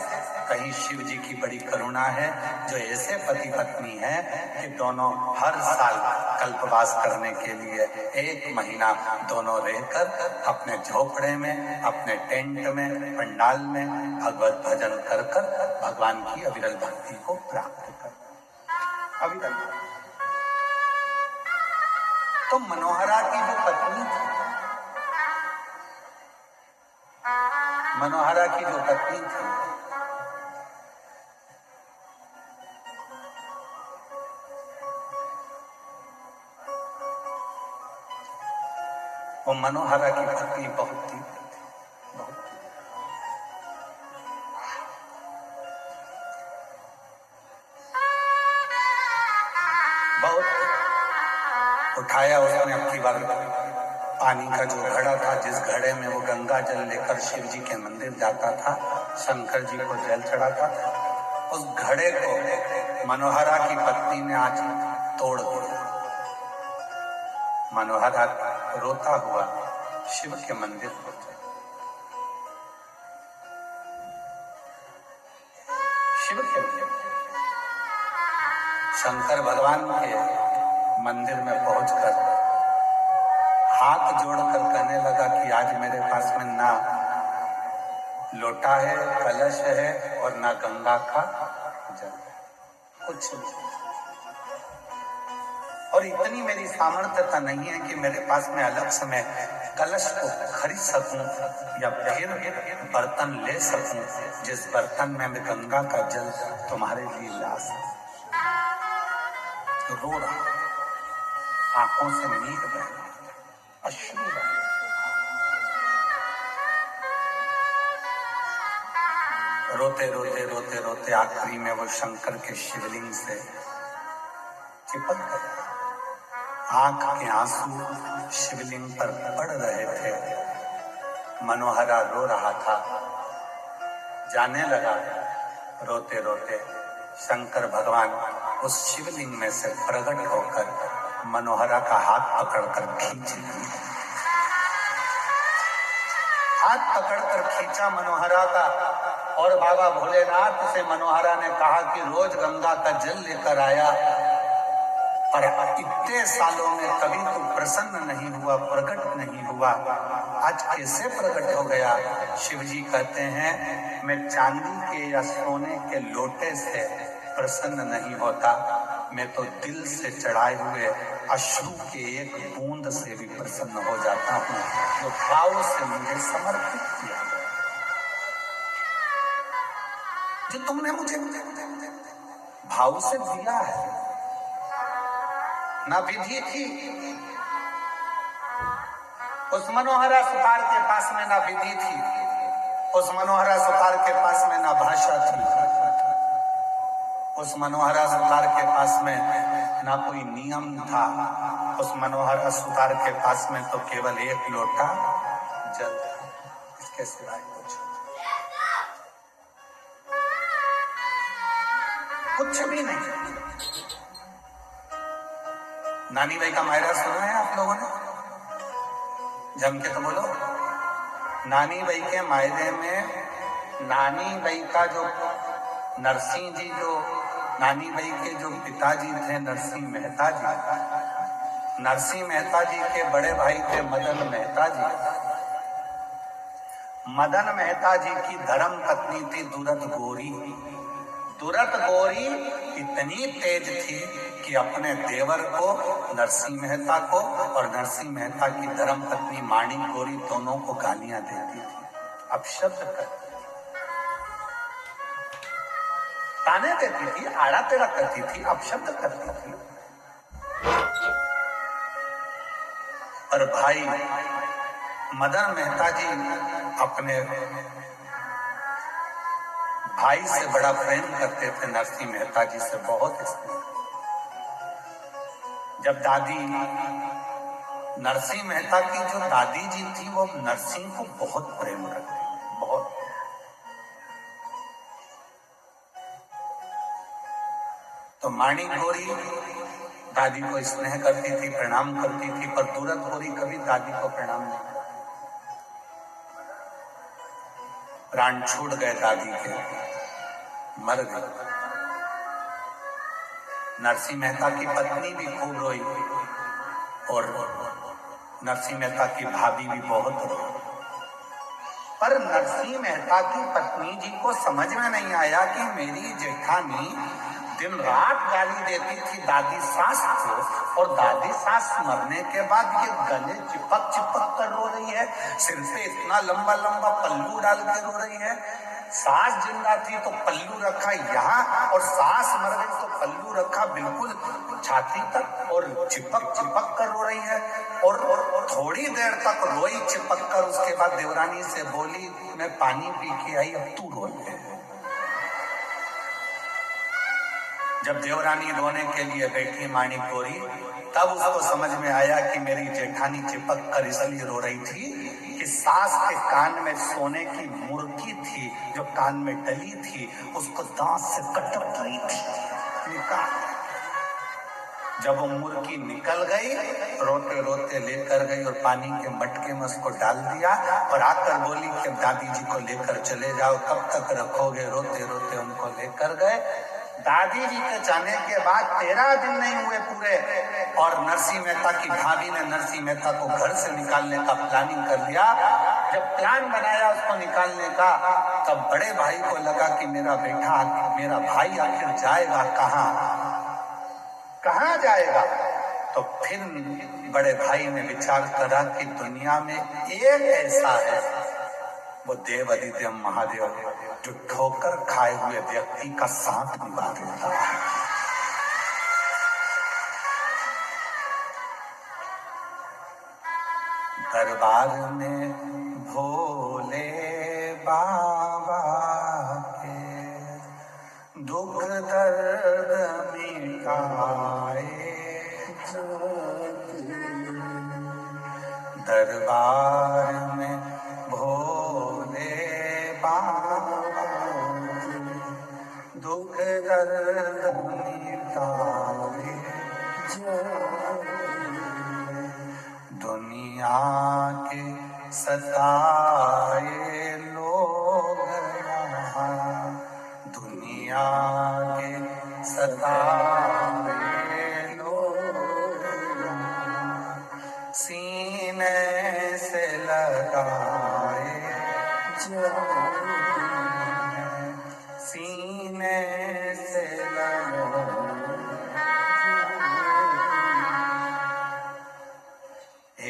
कहीं शिव जी की बड़ी करुणा है जो ऐसे पति पत्नी है कि दोनों हर साल कल्पवास करने के लिए 1 महीना दोनों रहकर अपने झोपड़े में, अपने टेंट में, पंडाल में भगवत भजन कर भगवान की अविरल भक्ति को प्राप्त कर। अविरल। तो मनोहरा की जो पत्नी थी, मनोहरा की जो पत्नी थी, वो मनोहरा की भक्ति बहुत तीव्र थी, बहुत उठाया उसने। अब की बार पानी का जो घड़ा था, जिस घड़े में वो गंगा जल लेकर शिव जी के मंदिर जाता था, शंकर जी को जल चढ़ाता था, उस घड़े को मनोहरा की पत्नी ने आज तोड़ दिया। मनोहरा रोता हुआ शिव के मंदिर पहुंचा। शिव के शंकर भगवान के मंदिर में पहुंचकर हाथ जोड़कर कहने लगा कि आज मेरे पास में ना लोटा है, कलश है और ना गंगा का जल, कुछ नहीं। और इतनी मेरी सामर्थ्यता नहीं है कि मेरे पास में अलग से मैं कलश को खरीद सकूं या फिर बर्तन ले सकूं जिस बर्तन में मैं गंगा का जल तुम्हारे लिए ला सकूं। रो रहा, आंखों से नीर बह रहा, अश्रु बह रहा। रोते रोते रोते रोते आखिरी में वो शंकर के शिवलिंग से चिपक गया। आंख के आंसू शिवलिंग पर पड़ रहे थे। मनोहरा रो रहा था। जाने लगा रोते रोते शंकर भगवान उस शिवलिंग में से प्रकट होकर मनोहरा का हाथ पकड़कर खींच लिया। हाथ पकड़कर खींचा मनोहरा का, और बाबा भोलेनाथ से मनोहरा ने कहा कि रोज गंगा का जल लेकर आया, पर इतने सालों में कभी तो प्रसन्न नहीं हुआ, प्रकट नहीं हुआ, आज कैसे प्रकट हो गया? शिव जी कहते हैं, मैं चांदी के या सोने के लोटे से प्रसन्न नहीं होता, मैं तो दिल से चढ़ाए हुए अश्रु के एक बूंद से भी प्रसन्न हो जाता हूँ, जो भाव से मुझे समर्पित किया गया, जो तुमने मुझे भाव से दिया है। ना विधि थी उस मनोहरा सुतार के पास में, ना विधि थी उस मनोहरा सुतार के पास में, ना भाषा थी उस मनोहरा सुतार के पास में, ना कोई नियम था उस मनोहरा सुतार के पास में, तो केवल एक लोटा जल, इसके सिवाय कुछ भी नहीं। नानी बाई का मायरा सुना है आप लोगों ने? जम के तो बोलो। नानी बाई के मायरे में नानी बाई का जो नरसिंह जी, जो नानी बाई के जो पिताजी थे नरसिंह मेहता जी, नरसिंह मेहता जी के बड़े भाई थे मदन मेहता जी। मदन मेहता जी की धर्म पत्नी थी दुरत गोरी। दुरत गोरी इतनी तेज थी कि अपने देवर को, नरसिंह मेहता को, और नरसिंह मेहता की धर्म पत्नी माणिक गोरी दोनों को गालियां देती थी, अपशब्द करती थी, ताने देती थी, आड़ा टेढ़ा करती थी, अपशब्द करती थी। और भाई मदन मेहता जी अपने भाई से बड़ा प्रेम करते थे, नरसिंह मेहता जी से बहुत स्नेह। जब दादी नरसिंह मेहता की जो दादी जी थी, वो नरसिंह को बहुत प्रेम करती, बहुत। तो माणिक गोरी दादी को स्नेह करती थी, प्रणाम करती थी, पर दुरत गोरी कभी दादी को प्रणाम नहीं करती। प्राण छूट गए दादी के, मर गई। नरसिंह मेहता की पत्नी भी खूब रोई और नरसिंह मेहता की भाभी भी बहुत रोई, पर नरसिंह मेहता की पत्नी जी को समझ में नहीं आया कि मेरी जेठानी दिन रात गाली देती थी दादी सास को, और दादी सास मरने के बाद ये गले चिपक चिपक कर रो रही है, सिर पे इतना लंबा लंबा पल्लू डाल के रो रही है। सास जिंदा थी तो पल्लू रखा यहाँ, और सास मर गई तो पल्लू रखा बिल्कुल छाती तक और चिपक चिपक कर रो रही है। और थोड़ी देर तक रोई चिपक कर, उसके बाद देवरानी से बोली मैं पानी पी के आई, अब तू रो ले। जब देवरानी रोने के लिए बैठी माणी कोरी, तब उसको समझ में आया कि मेरी जेठानी चिपक कर इसलिए रो रही थी कि सास के कान में सोने की मुर्गी थी जो कान में डली थी, उसको दांत से कटक रही थी, निकाल। जब वो मुर्गी निकल गई, रोते रोते लेकर गई और पानी के मटके में उसको डाल दिया और आकर बोली कि दादी जी को लेकर चले जाओ, कब तक रखोगे। रोते रोते उनको लेकर गए। दादी जी के जाने के बाद 13 दिन नहीं हुए पूरे, और नरसिंह मेहता की भाभी ने नरसिंह मेहता को घर से निकालने का प्लानिंग कर लिया। जब प्लान बनाया उसको निकालने का, तब बड़े भाई को लगा कि मेरा बेटा, मेरा भाई आखिर जाएगा कहाँ जाएगा। तो फिर बड़े भाई ने विचार करा कि दुनिया में एक ऐसा है, वो देव आदित्य महादेव, जो ठोकर खाए हुए व्यक्ति का साथ निभा देता है। दरबार में भोले बाबा के दुख दर्द मिटाए, दरबार में भोले बाबा दुख दर्द मिटाए, दुनिया के सताए लोग यहाँ, दुनिया के सताए लोग यहाँ, सीने से लगाए, सीने से लगाए।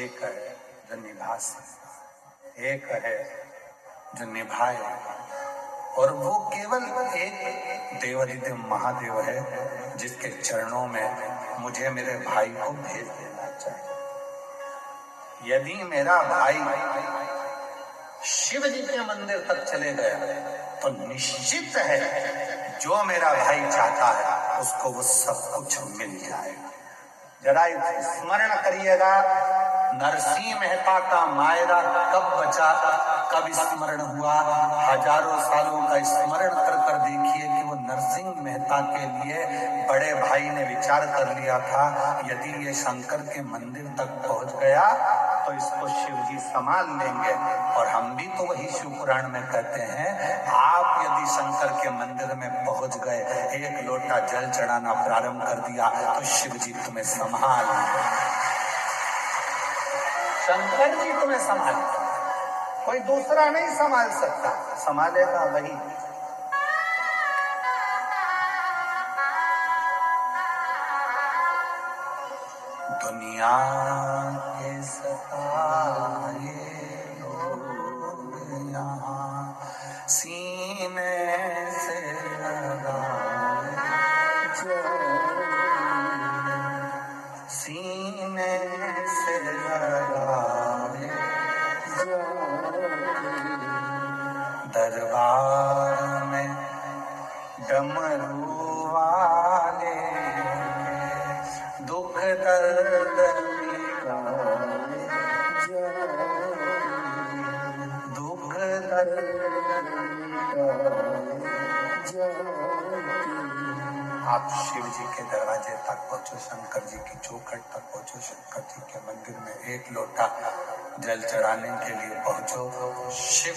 एक है जो निभा सकता, एक है जो निभाए, और वो केवल एक देवादिदेव महादेव है जिसके चरणों में मुझे मेरे भाई को भेज देना चाहिए। यदि मेरा भाई शिव जी के मंदिर तक चले गए तो निश्चित है जो मेरा भाई चाहता है उसको वो सब कुछ मिल जाएगा। जरा स्मरण करिएगा, नरसिंह मेहता का मायरा कब बचा, कब स्मरण हुआ। हजारों सालों का स्मरण कर कर देखिए कि वो नरसिंह मेहता के लिए बड़े भाई ने विचार कर लिया था, यदि ये शंकर के मंदिर तक पहुंच गया तो इसको शिव जी संभाल लेंगे। और हम भी तो वही शिव पुराण में कहते हैं, आप यदि शंकर के मंदिर में पहुंच गए, एक लोटा जल चढ़ाना प्रारंभ कर दिया तो शिव जी तुम्हें संभाल, शंकर जी तुम्हें संभाल, कोई दूसरा नहीं संभाल सकता, संभालेगा वही। दुनिया के सताए लोग यहाँ, सीने से लगाए, सीने से लगाए, दरबार में डमरू वाले दुख दर्द मिटाए, दुख दर्द आप शिव जी के दरवाजे तक पहुंचो, शंकर जी की चौखट तक पहुंचो, शंकर जी के मंदिर में एक लोटा जल चढ़ाने के लिए पहुंचो, शिव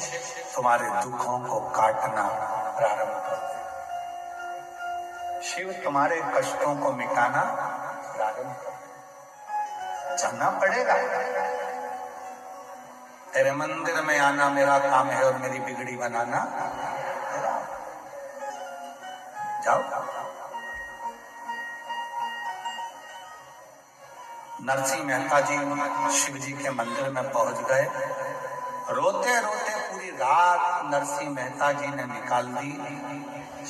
तुम्हारे दुखों को काटना प्रारंभ कर दे, शिव तुम्हारे कष्टों को मिटाना प्रारंभ कर दे। जाना पड़ेगा, तेरे मंदिर में आना मेरा काम है और मेरी बिगड़ी बनाना तेरा। जाओ। नरसिंह मेहता जी शिव जी के मंदिर में पहुंच गए। रोते रोते पूरी रात नरसिंह मेहता जी ने निकाल दी।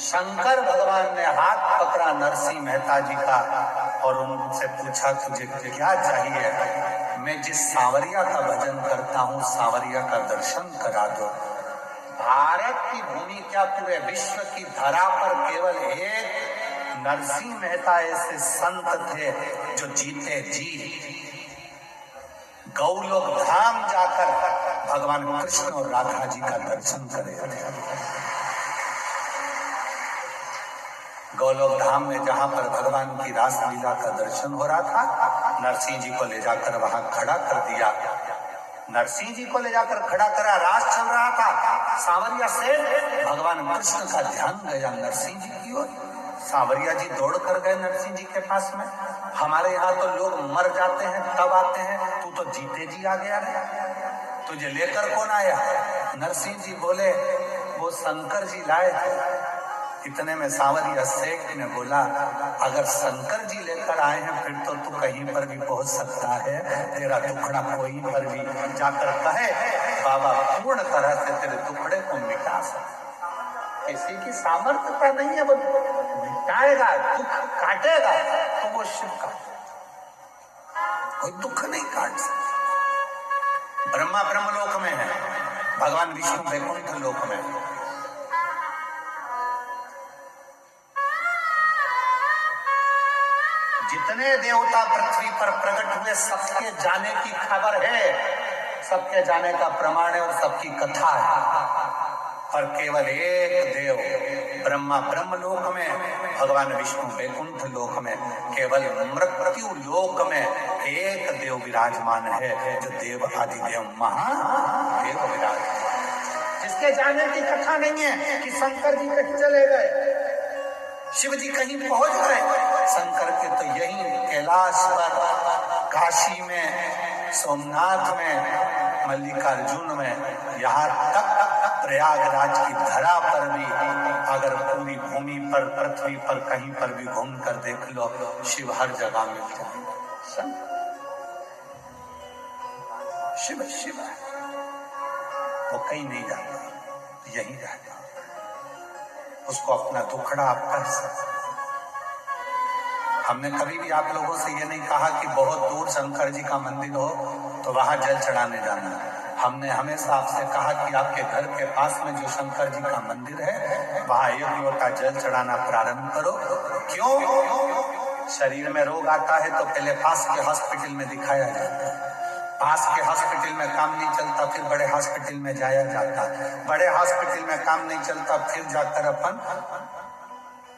शंकर भगवान ने हाथ पकड़ा नरसिंह मेहता जी का और उनसे पूछा तुझे क्या चाहिए? मैं जिस सांवरिया का भजन करता हूँ सांवरिया का दर्शन करा दो। भारत की भूमि क्या पूरे विश्व की धरा पर केवल एक नरसिंह मेहता ऐसे संत थे जो जीते जी गौलोक धाम जाकर भगवान कृष्ण और राधा जी का दर्शन करे थे। गौलोक धाम में जहां पर भगवान की रासलीला का दर्शन हो रहा था, नरसिंह जी को ले जाकर वहां खड़ा कर दिया। नरसिंह जी को ले जाकर खड़ा करा, रास चल रहा था। सांवरिया से भगवान कृष्ण का ध्यान गया नरसिंह जी की ओर। सांवरिया जी दौड़ कर गए नरसिंह जी के पास में। हमारे यहाँ तो लोग मर जाते हैं तब आते हैं, तू तो जीते जी आ गया रे, तुझे लेकर कौन आया? नरसिंह जी बोले वो शंकर जी लाए थे। इतने में सांवरिया सेठ ने बोला अगर शंकर जी लेकर आए हैं फिर तो तू कहीं पर भी पहुंच सकता है, तेरा टुकड़ा कोई पर भी जाकर कहे बाबा पूर्ण तरह से तेरे टुकड़े को मिटा सकता। किसी की सामर्थ्यता नहीं है, वो मिटाएगा, दुख काटेगा तो वो शिव का, कोई दुख नहीं काट सकता। ब्रह्मा ब्रह्मलोक में है, भगवान विष्णु वैकुंठ लोक में है। जितने देवता पृथ्वी पर प्रकट हुए सबके जाने की खबर है, सबके जाने का प्रमाण है और सबकी कथा है। पर केवल एक देव ब्रह्मा ब्रह्मलोक में, भगवान विष्णु वैकुंठ लोक में, केवल मृत्यु लोक में एक देव विराजमान है जो देव आदिदेव महादेव विराजमान, जिसके जाने की कथा नहीं है कि शंकर जी कहीं चले गए, शिव जी कहीं पहुंच गए। शंकर के तो यही कैलाश पर, काशी में, सोमनाथ में, मल्लिकार्जुन में, यहाँ तक प्रयागराज की धरा पर भी अगर पूरी भूमि पर, पृथ्वी पर कहीं पर भी घूम कर देख लो, शिव हर जगह मिल जाए। शिव शिव है, वो कहीं नहीं जाता, यही रहता। उसको अपना दुखड़ा आप कर सकते। हमने कभी भी आप लोगों से ये नहीं कहा कि बहुत दूर शंकर जी का मंदिर हो तो वहां जल चढ़ाने जाना। हमने हमेशा आपसे कहा कि आपके घर के पास में जो शंकर जी का मंदिर है वहां एक लोटा जल चढ़ाना प्रारंभ करो। क्यों? शरीर में रोग आता है तो पहले पास के हॉस्पिटल में दिखाया जाता है, पास के हॉस्पिटल में काम नहीं चलता फिर बड़े हॉस्पिटल में जाया जाता, बड़े हॉस्पिटल में काम नहीं चलता फिर जाकर अपन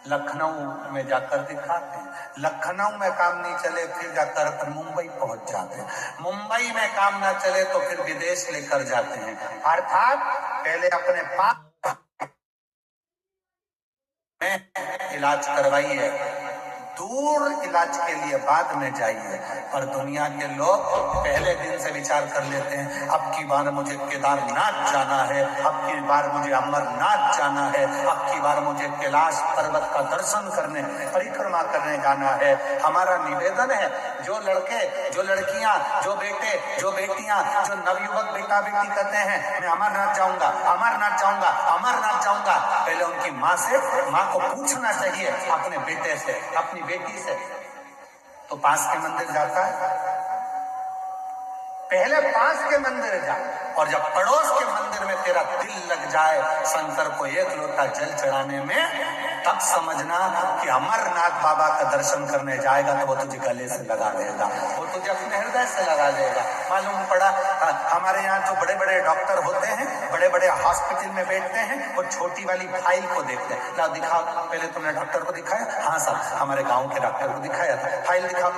लखनऊ में जाकर दिखाते हैं, लखनऊ में काम नहीं चले फिर जाकर अपन मुंबई पहुंच जाते हैं, मुंबई में काम ना चले तो फिर विदेश लेकर जाते हैं। अर्थात पहले अपने पास में इलाज करवाइए, दूर इलाज के लिए बाद में जाइए। पर दुनिया के लोग पहले दिन से विचार कर लेते हैं अब की बार मुझे केदारनाथ जाना है, अब की बार मुझे अमरनाथ जाना है, अब की बार मुझे कैलाश पर्वत का दर्शन करने, परिक्रमा करने जाना है। हमारा निवेदन है जो लड़के, जो लड़कियां, जो बेटे, जो बेटियां, जो नवयुवक बेटा बेटी कहते हैं मैं अमरनाथ जाऊंगा, अमरनाथ जाऊंगा, अमरनाथ जाऊंगा, पहले उनकी माँ से, माँ को पूछना चाहिए अपने बेटे से, अपनी बेटी से, तो पास के मंदिर जाता है? पहले पास के मंदिर जा, और जब पड़ोस के मंदिर में तेरा दिल लग जाए शंकर को एक लोटा जल चढ़ाने में, तब समझना कि अमरनाथ बाबा का दर्शन करने जाएगा तो वो तुझे गले से लगा देगा, वो तुझे अपने हृदय से लगा देगा। मालूम पड़ा हमारे यहाँ जो बड़े बड़े डॉक्टर होते हैं, बड़े बड़े हॉस्पिटल में बैठते हैं, वो छोटी वाली फाइल को देखते हैं। लाओ दिखाओ, पहले तुमने डॉक्टर को दिखाया? हाँ साहब हमारे गाँव के डॉक्टर को दिखाया था। फाइल दिखाओ,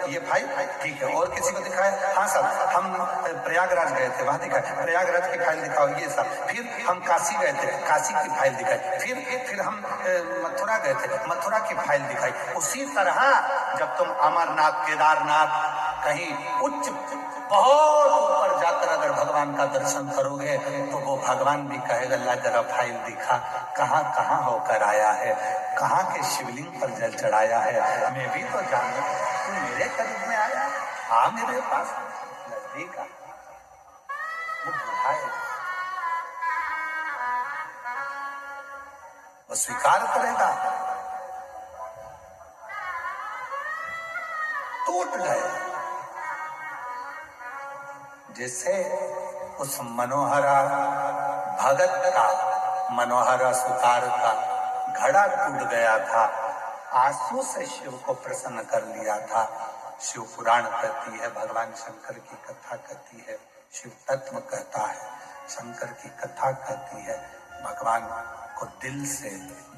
ये फाइल ठीक है। और किसी को दिखाया? हाँ साहब हम प्रयागराज गए थे, वहां दिखाए, प्रयागराज की फाइल दिखाओ, ये सब। फिर हम काशी गए थे, काशी की फाइल दिखाई। फिर हम मथुरा गए थे, मथुरा की फाइल दिखाई। उसी तरह जब तुम अमरनाथ, केदारनाथ, कहीं उच्च बहुत ऊपर जाकर अगर भगवान का दर्शन करोगे तो वो भगवान भी कहेगा ला जरा फाइल दिखा, कहाँ कहाँ होकर आया है, कहाँ के शिवलिंग पर जल चढ़ाया है, मैं भी तो जानू, तू मेरे करीब में आया, आ मेरे पास नजदीक आ, वो बुझाएगा, वो स्वीकार करेगा। टूट गए। जैसे उस मनोहरा भगत का, मनोहरा सुतार का घड़ा टूट गया था, आंसू से शिव को प्रसन्न कर लिया था। शिव पुराण कहती है, भगवान शंकर की कथा कहती है, शिव तत्व कहता है, शंकर की कथा कहती है, भगवान को दिल से,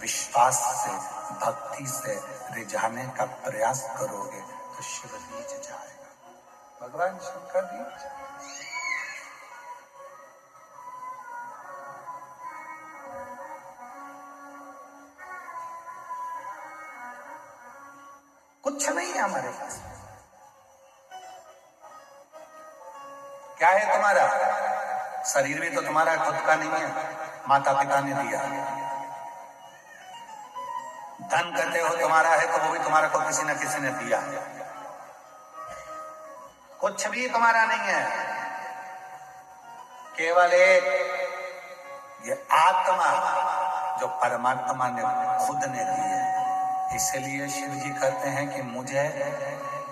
विश्वास से, भक्ति से रिझाने का प्रयास करोगे तो शिव रीझ जाएगा, भगवान शंकर रीझ जाएगा। कुछ नहीं है हमारे पास। क्या है तुम्हारा? शरीर भी तो तुम्हारा खुद का नहीं है, माता पिता ने दिया। धन कहते हो तुम्हारा है तो वो भी तुम्हारा को किसी न किसी ने दिया। कुछ भी तुम्हारा नहीं है, केवल एक ये आत्मा जो परमात्मा ने खुद ने दी है। इसलिए शिव जी कहते हैं कि मुझे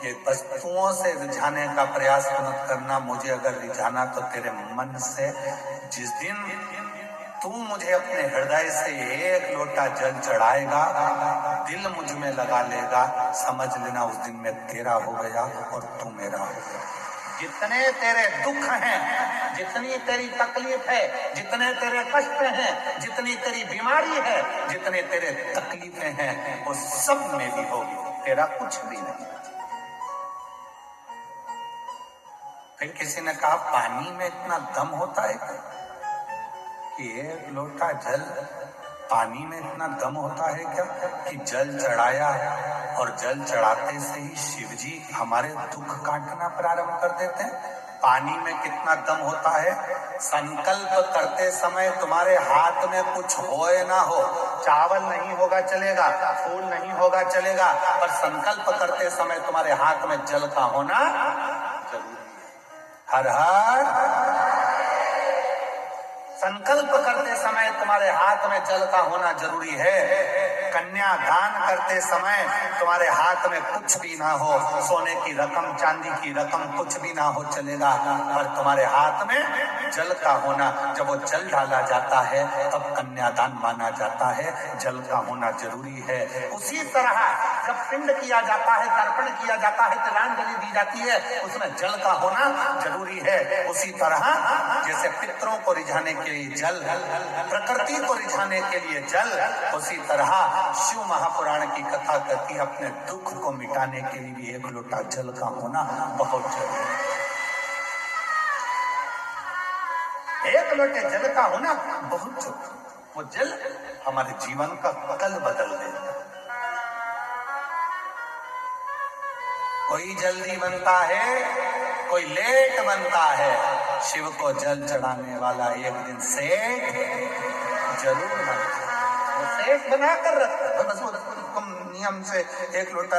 ये वस्तुओं से रिझाने का प्रयास मत करना, मुझे अगर रिझाना तो तेरे मन से। जिस दिन तू मुझे अपने हृदय से एक लोटा जल चढ़ाएगा, दिल मुझ में लगा लेगा, समझ लेना उस दिन मैं तेरा हो गया और तू मेरा हो गया। जितने तेरे दुख हैं, जितनी तेरी तकलीफ है, जितने तेरे कष्ट हैं, जितनी तेरी बीमारी है, जितने तेरे तकलीफें हैं, वो सब मेरी होगी, तेरा कुछ भी नहीं। फिर किसी ने कहा पानी में इतना दम होता है कि एक लोटा जल, पानी में इतना दम होता है क्या कि जल चढ़ाया और जल चढ़ाते से ही शिव जी हमारे दुख काटना प्रारंभ कर देते हैं। पानी में कितना दम होता है, संकल्प करते समय तुम्हारे हाथ में कुछ हो या ना हो, चावल नहीं होगा चलेगा, फूल नहीं होगा चलेगा, पर संकल्प करते समय तुम्हारे हाथ में जल का होना जरूरी है। हर हर संकल्प करते समय तुम्हारे हाथ में जल का होना जरूरी है। कन्यादान करते समय तुम्हारे हाथ में कुछ भी ना हो, सोने की रकम, चांदी की रकम कुछ भी ना हो चलेगा, पर तुम्हारे हाथ में जल का होना, जब वो जल डाला जाता है तब कन्यादान माना जाता है, जल का होना जरूरी है। उसी तरह जब पिंड किया जाता है, तर्पण किया जाता है, तिलांजलि दी जाती है, उसमें जल का होना जरूरी है। उसी तरह जैसे पितरों को रिझाने के लिए जल, प्रकृति को रिझाने के लिए जल, उसी तरह शिव महापुराण की कथा कहती है अपने दुख को मिटाने के लिए भी एक लोटा जल का होना बहुत जरूरी है। एक लोटे जल का होना बहुत जरूरी। वो जल हमारे जीवन का कल बदल देता। कोई जल्दी बनता है, कोई लेट बनता है, शिव को जल चढ़ाने वाला एक दिन सेठ जरूर बनता है। सेठ बना कर रखता है, बस वो नियम से एक लोटा,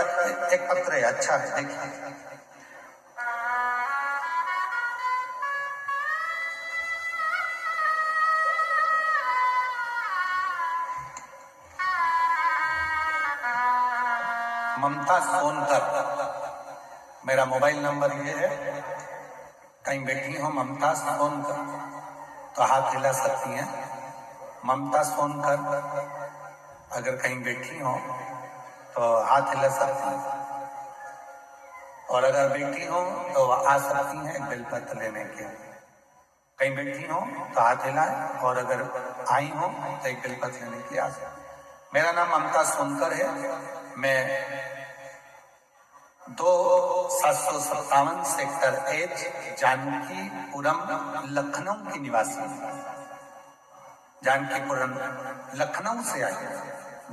एक पत्र है, अच्छा है, देखिए ममता सोनकर, मेरा मोबाइल नंबर ये है, कहीं बैठी हो ममता सोनकर तो हाथ हिला सकती हैं। ममता सोनकर अगर कहीं बैठी हो तो हाथ हिला सकती हैं, और अगर बैठी हो तो आ सकती हैं बेलपत्र लेने के लिए। कहीं बैठी हो तो हाथ हिलाएं, और अगर आई हो तो एक बेलपत्र लेने के लिए आ सकती। मेरा नाम ममता सोनकर है, मैं 2757 सेक्टर एच जानकीपुरम लखनऊ की निवासी, जानकीपुरम लखनऊ से आई।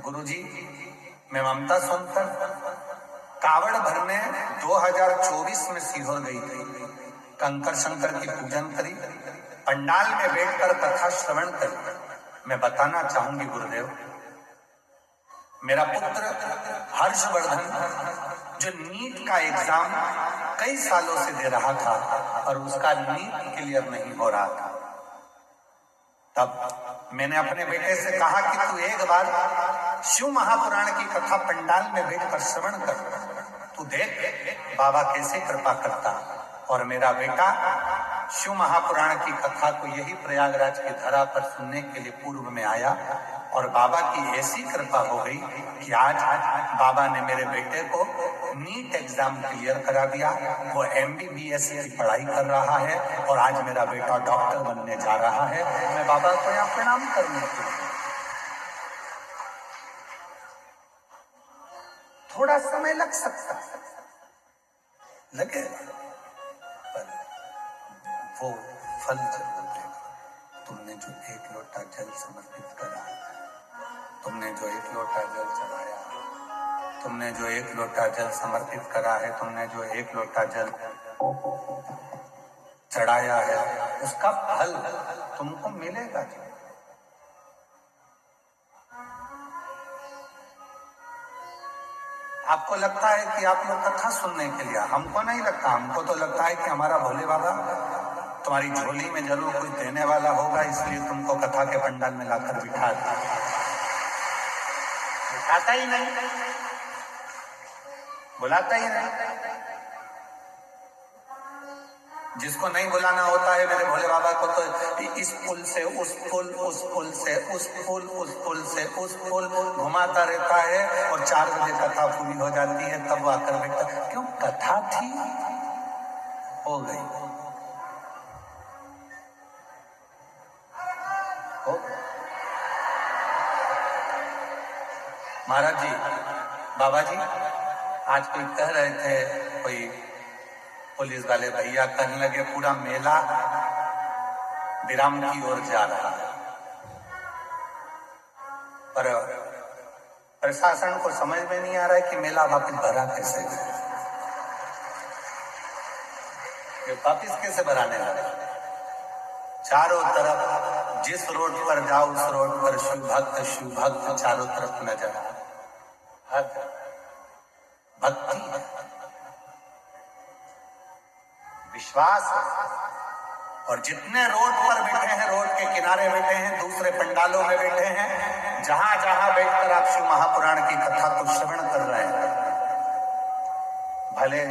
गुरुजी, मैं ममता सोनकर कावड़ भरने 2024 में सीहोर गई थी, कंकर शंकर की पूजन करी, पंडाल में बैठकर कथा श्रवण करी। मैं बताना चाहूंगी गुरुदेव, मेरा पुत्र हर्षवर्धन जो नीट का एग्जाम कई सालों से दे रहा था और उसका नीट क्लियर नहीं हो रहा था, तब मैंने अपने बेटे से कहा कि तू एक बार शिव महापुराण की कथा पंडाल में बैठकर श्रवण कर, तू देख बाबा कैसे कृपा करता। और मेरा बेटा शिव महापुराण की कथा को यही प्रयागराज की धरा पर सुनने के लिए पूर्व में आया और बाबा की ऐसी कृपा हो गई कि आज बाबा ने मेरे बेटे को नीट एग्जाम क्लियर करा दिया। वो MBBS की पढ़ाई कर रहा है और आज मेरा बेटा डॉक्टर बनने जा रहा है। मैं बाबा को यहाँ प्रणाम करने के लिए, थोड़ा समय लग सकता है, लगेगा, पर वो फल जरूर देगा। तुमने जो एक लोटा जल समर्पित करा, तुमने जो एक लोटा जल चढ़ाया, तुमने जो एक लोटा जल समर्पित करा है, तुमने जो एक लोटा जल चढ़ाया है, उसका फल तुमको मिलेगा। आपको लगता है कि आप लोग कथा सुनने के लिए, हमको नहीं लगता। हमको तो लगता है कि हमारा भोले बाबा तुम्हारी झोली में जरूर कुछ देने वाला होगा, इसलिए तुमको कथा के पंडाल में लाकर बिठा दिया। बिठाता ही नहीं, बुलाता ही नहीं। जिसको नहीं बुलाना होता है मेरे भोले बाबा को, तो इस पुल से उस पुल, उस पुल से उस पुल, उस पुल से उस पुल घुमाता रहता है और 4 बजे कथा पूरी हो जाती है, तब वो आकर बैठता। क्यों? कथा थी, हो गई, हो गई। महाराज जी, बाबा जी, आज कोई कह रहे थे, कोई पुलिस वाले भैया कहने लगे पूरा मेला विराम की ओर जा रहा है, पर प्रशासन को समझ में नहीं आ रहा है कि मेला वापिस भरा कैसे, वापिस कैसे भराने लगा। चारों तरफ जिस रोड पर जाओ उस रोड पर शिव भक्त चारों तरफ नजर आ, हर भक्ति, विश्वास। और जितने रोड पर बैठे हैं, रोड के किनारे बैठे हैं, दूसरे पंडालों में बैठे हैं, जहां जहां बैठकर आप शिव महापुराण की कथा को श्रवण कर रहे हैं, भले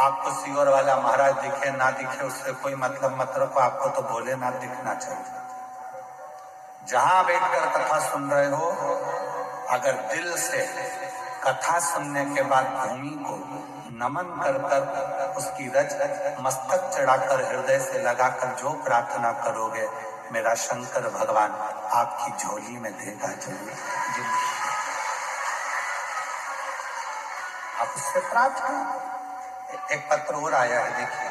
आपको सीवर वाला महाराज दिखे ना दिखे, उससे कोई मतलब मत रखो, आपको तो भोलेनाथ दिखना चाहिए। जहां बैठकर कथा सुन रहे हो, अगर दिल से कथा सुनने के बाद भूमि को नमन कर कर उसकी रज मस्तक चढ़ाकर हृदय से लगाकर जो प्रार्थना करोगे, मेरा शंकर भगवान आपकी झोली में देगा जरूर। आप उससे प्रार्थना। एक पत्र और आया है, देखिए।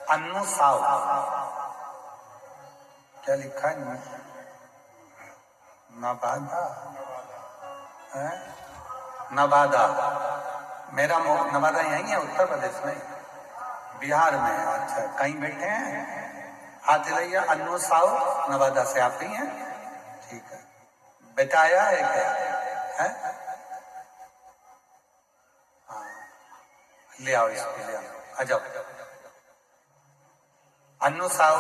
अन्नू साव, क्या लिखा है? नवादा है, नवादा। मेरा नवादा यही है, उत्तर प्रदेश में, बिहार में। अच्छा, कहीं बैठे हैं? हाथ दिलाइए। अन्नू साव नवादा से आप ही हैं? ठीक है। बेटा आया है क्या? है? हाँ, ले आओ इसको, ले आओ, आ जाओ। अन्नू साव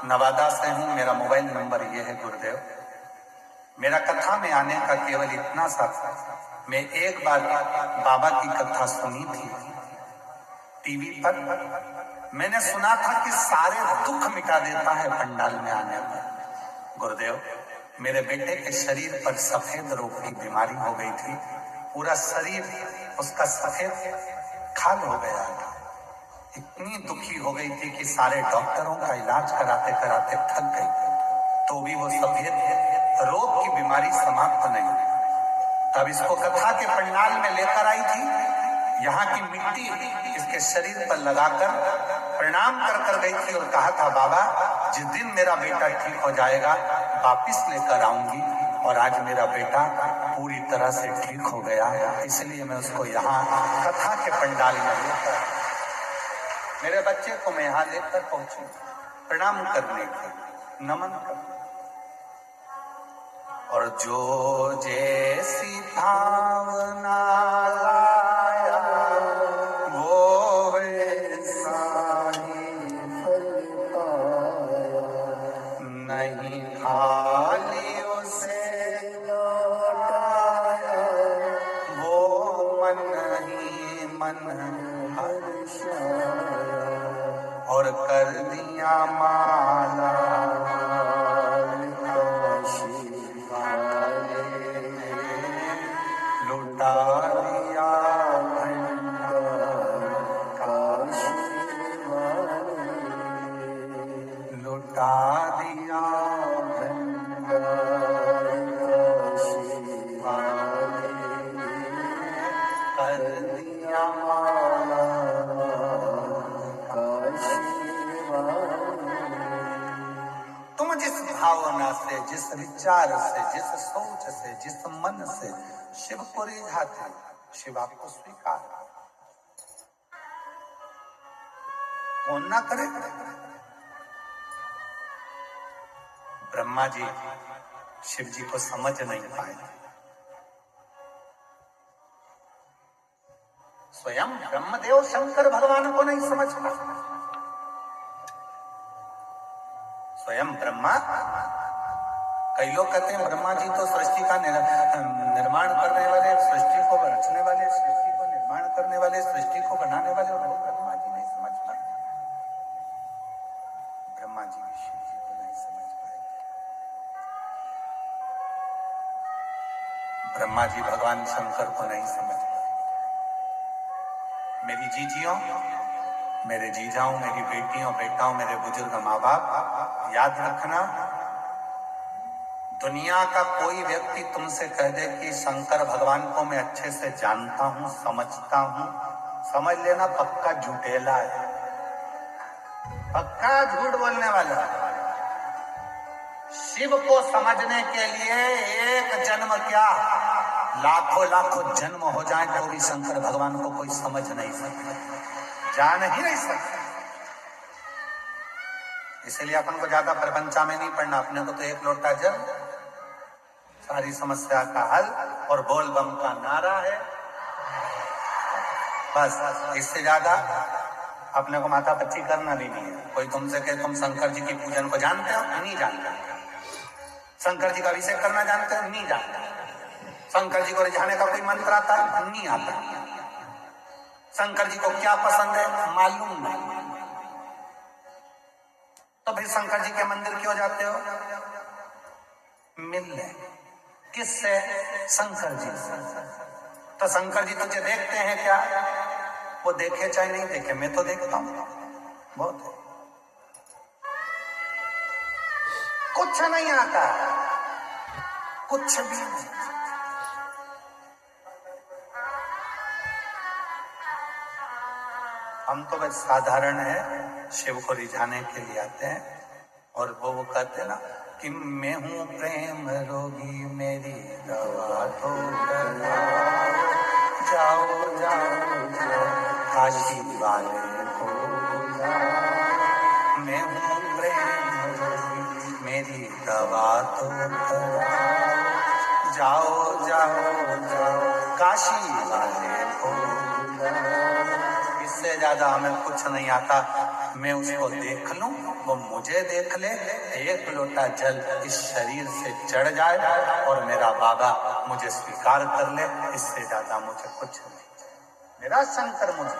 नवादा से हूं, मेरा मोबाइल नंबर ये है गुरुदेव। मेरा कथा में आने का केवल इतना सा, मैं एक बार बाबा की कथा सुनी थी टीवी पर। मैंने सुना था कि सारे दुख मिटा देता है पंडाल में आने पर। गुरुदेव, मेरे बेटे के शरीर पर सफेद रोग की बीमारी हो गई थी, पूरा शरीर उसका सफेद खाल हो गया था। इतनी दुखी हो गई थी कि सारे डॉक्टरों का इलाज कराते कराते थक गई, तो भी वो सफेद रोग की बीमारी समाप्त नहीं। तब इसको कथा के पंडाल में लेकर आई थी, यहाँ की मिट्टी इसके शरीर पर लगाकर प्रणाम कर कर गई थी और कहा था, बाबा जिस दिन मेरा बेटा ठीक हो जाएगा वापिस लेकर आऊंगी। और आज मेरा बेटा पूरी तरह से ठीक हो गया, इसलिए मैं उसको यहाँ कथा के पंडाल में लेकर, मेरे बच्चे को मैं यहाँ लेकर पहुंची प्रणाम करने के, नमन करने। और जो जैसी भावना लाया मन और कर दिया माला लुटा दिया लुटा दिया कर दिया माला तुम जिस भावना से, जिस विचार से, जिस सोच से, जिस मन से शिव को रिझाते, शिव आपको स्वीकार कौन ना करे। ब्रह्मा जी शिव जी को समझ नहीं पाए, स्वयं ब्रह्मदेव शंकर भगवान को नहीं समझ पाए। स्वयं ब्रह्मा, कई लोग कहते हैं ब्रह्मा जी तो सृष्टि का निर्माण करने वाले, सृष्टि को रचने वाले, सृष्टि को निर्माण करने वाले, सृष्टि को बनाने वाले, और ब्रह्मा जी नहीं समझ पाए। ब्रह्मा जी भी शिव जी को नहीं समझ पाए। ब्रह्मा जी भगवान शंकर को नहीं समझ पाए। मेरी जीजियों, मेरे जीजाओं, मेरी बेटियों, बेटाओं, मेरे बुजुर्ग माँ बाप, याद रखना, दुनिया का कोई व्यक्ति तुमसे कह दे कि शंकर भगवान को मैं अच्छे से जानता हूं, समझता हूं, समझ लेना पक्का झूठेला है, पक्का झूठ बोलने वाला। शिव को समझने के लिए एक जन्म क्या, लाखों लाखों जन्म हो जाए तो भी शंकर भगवान को कोई समझ नहीं सकता, जान ही नहीं सकता। इसलिए अपन को ज्यादा प्रपंचा में नहीं पड़ना, अपने को तो एक लोटा जल, सारी समस्या का हल और बोल बम का नारा है, बस। इससे ज्यादा अपने को माथा पच्ची करना भी नहीं है। कोई तुमसे कहे तुम शंकर जी की पूजन को जानते हो, नहीं जानते। शंकर जी का अभिषेक करना जानते हो, नहीं जानते। शंकर जी को रिझाने का कोई मंत्र आता है, नहीं आता। शंकर जी को क्या पसंद है, मालूम नहीं। तो फिर शंकर जी के मंदिर क्यों जाते हो, मिलने किससे, शंकर जी से। तो शंकर जी तुझे देखते हैं क्या, वो देखे चाहे नहीं देखे, मैं तो देखता हूं बहुत। कुछ नहीं आता, कुछ भी नहीं। हम तो बस साधारण है, शिव को रिझाने के लिए आते हैं। और वो कहते ना कि मैं हूं प्रेम रोगी, मेरी दवा तो जाओ जाओ जाओ काशी वाले को जाओ। मैं हूं प्रेम रोगी, मेरी दवा तो जाओ जाओ जाओ काशी वाले को जाओ। इससे ज्यादा हमें कुछ नहीं आता। मैं उसको देख लूं, वो मुझे देख ले, एक लोटा जल इस शरीर से चढ़ जाए और मेरा बाबा मुझे स्वीकार कर ले, इससे ज्यादा मुझे कुछ नहीं। मेरा शंकर मुझे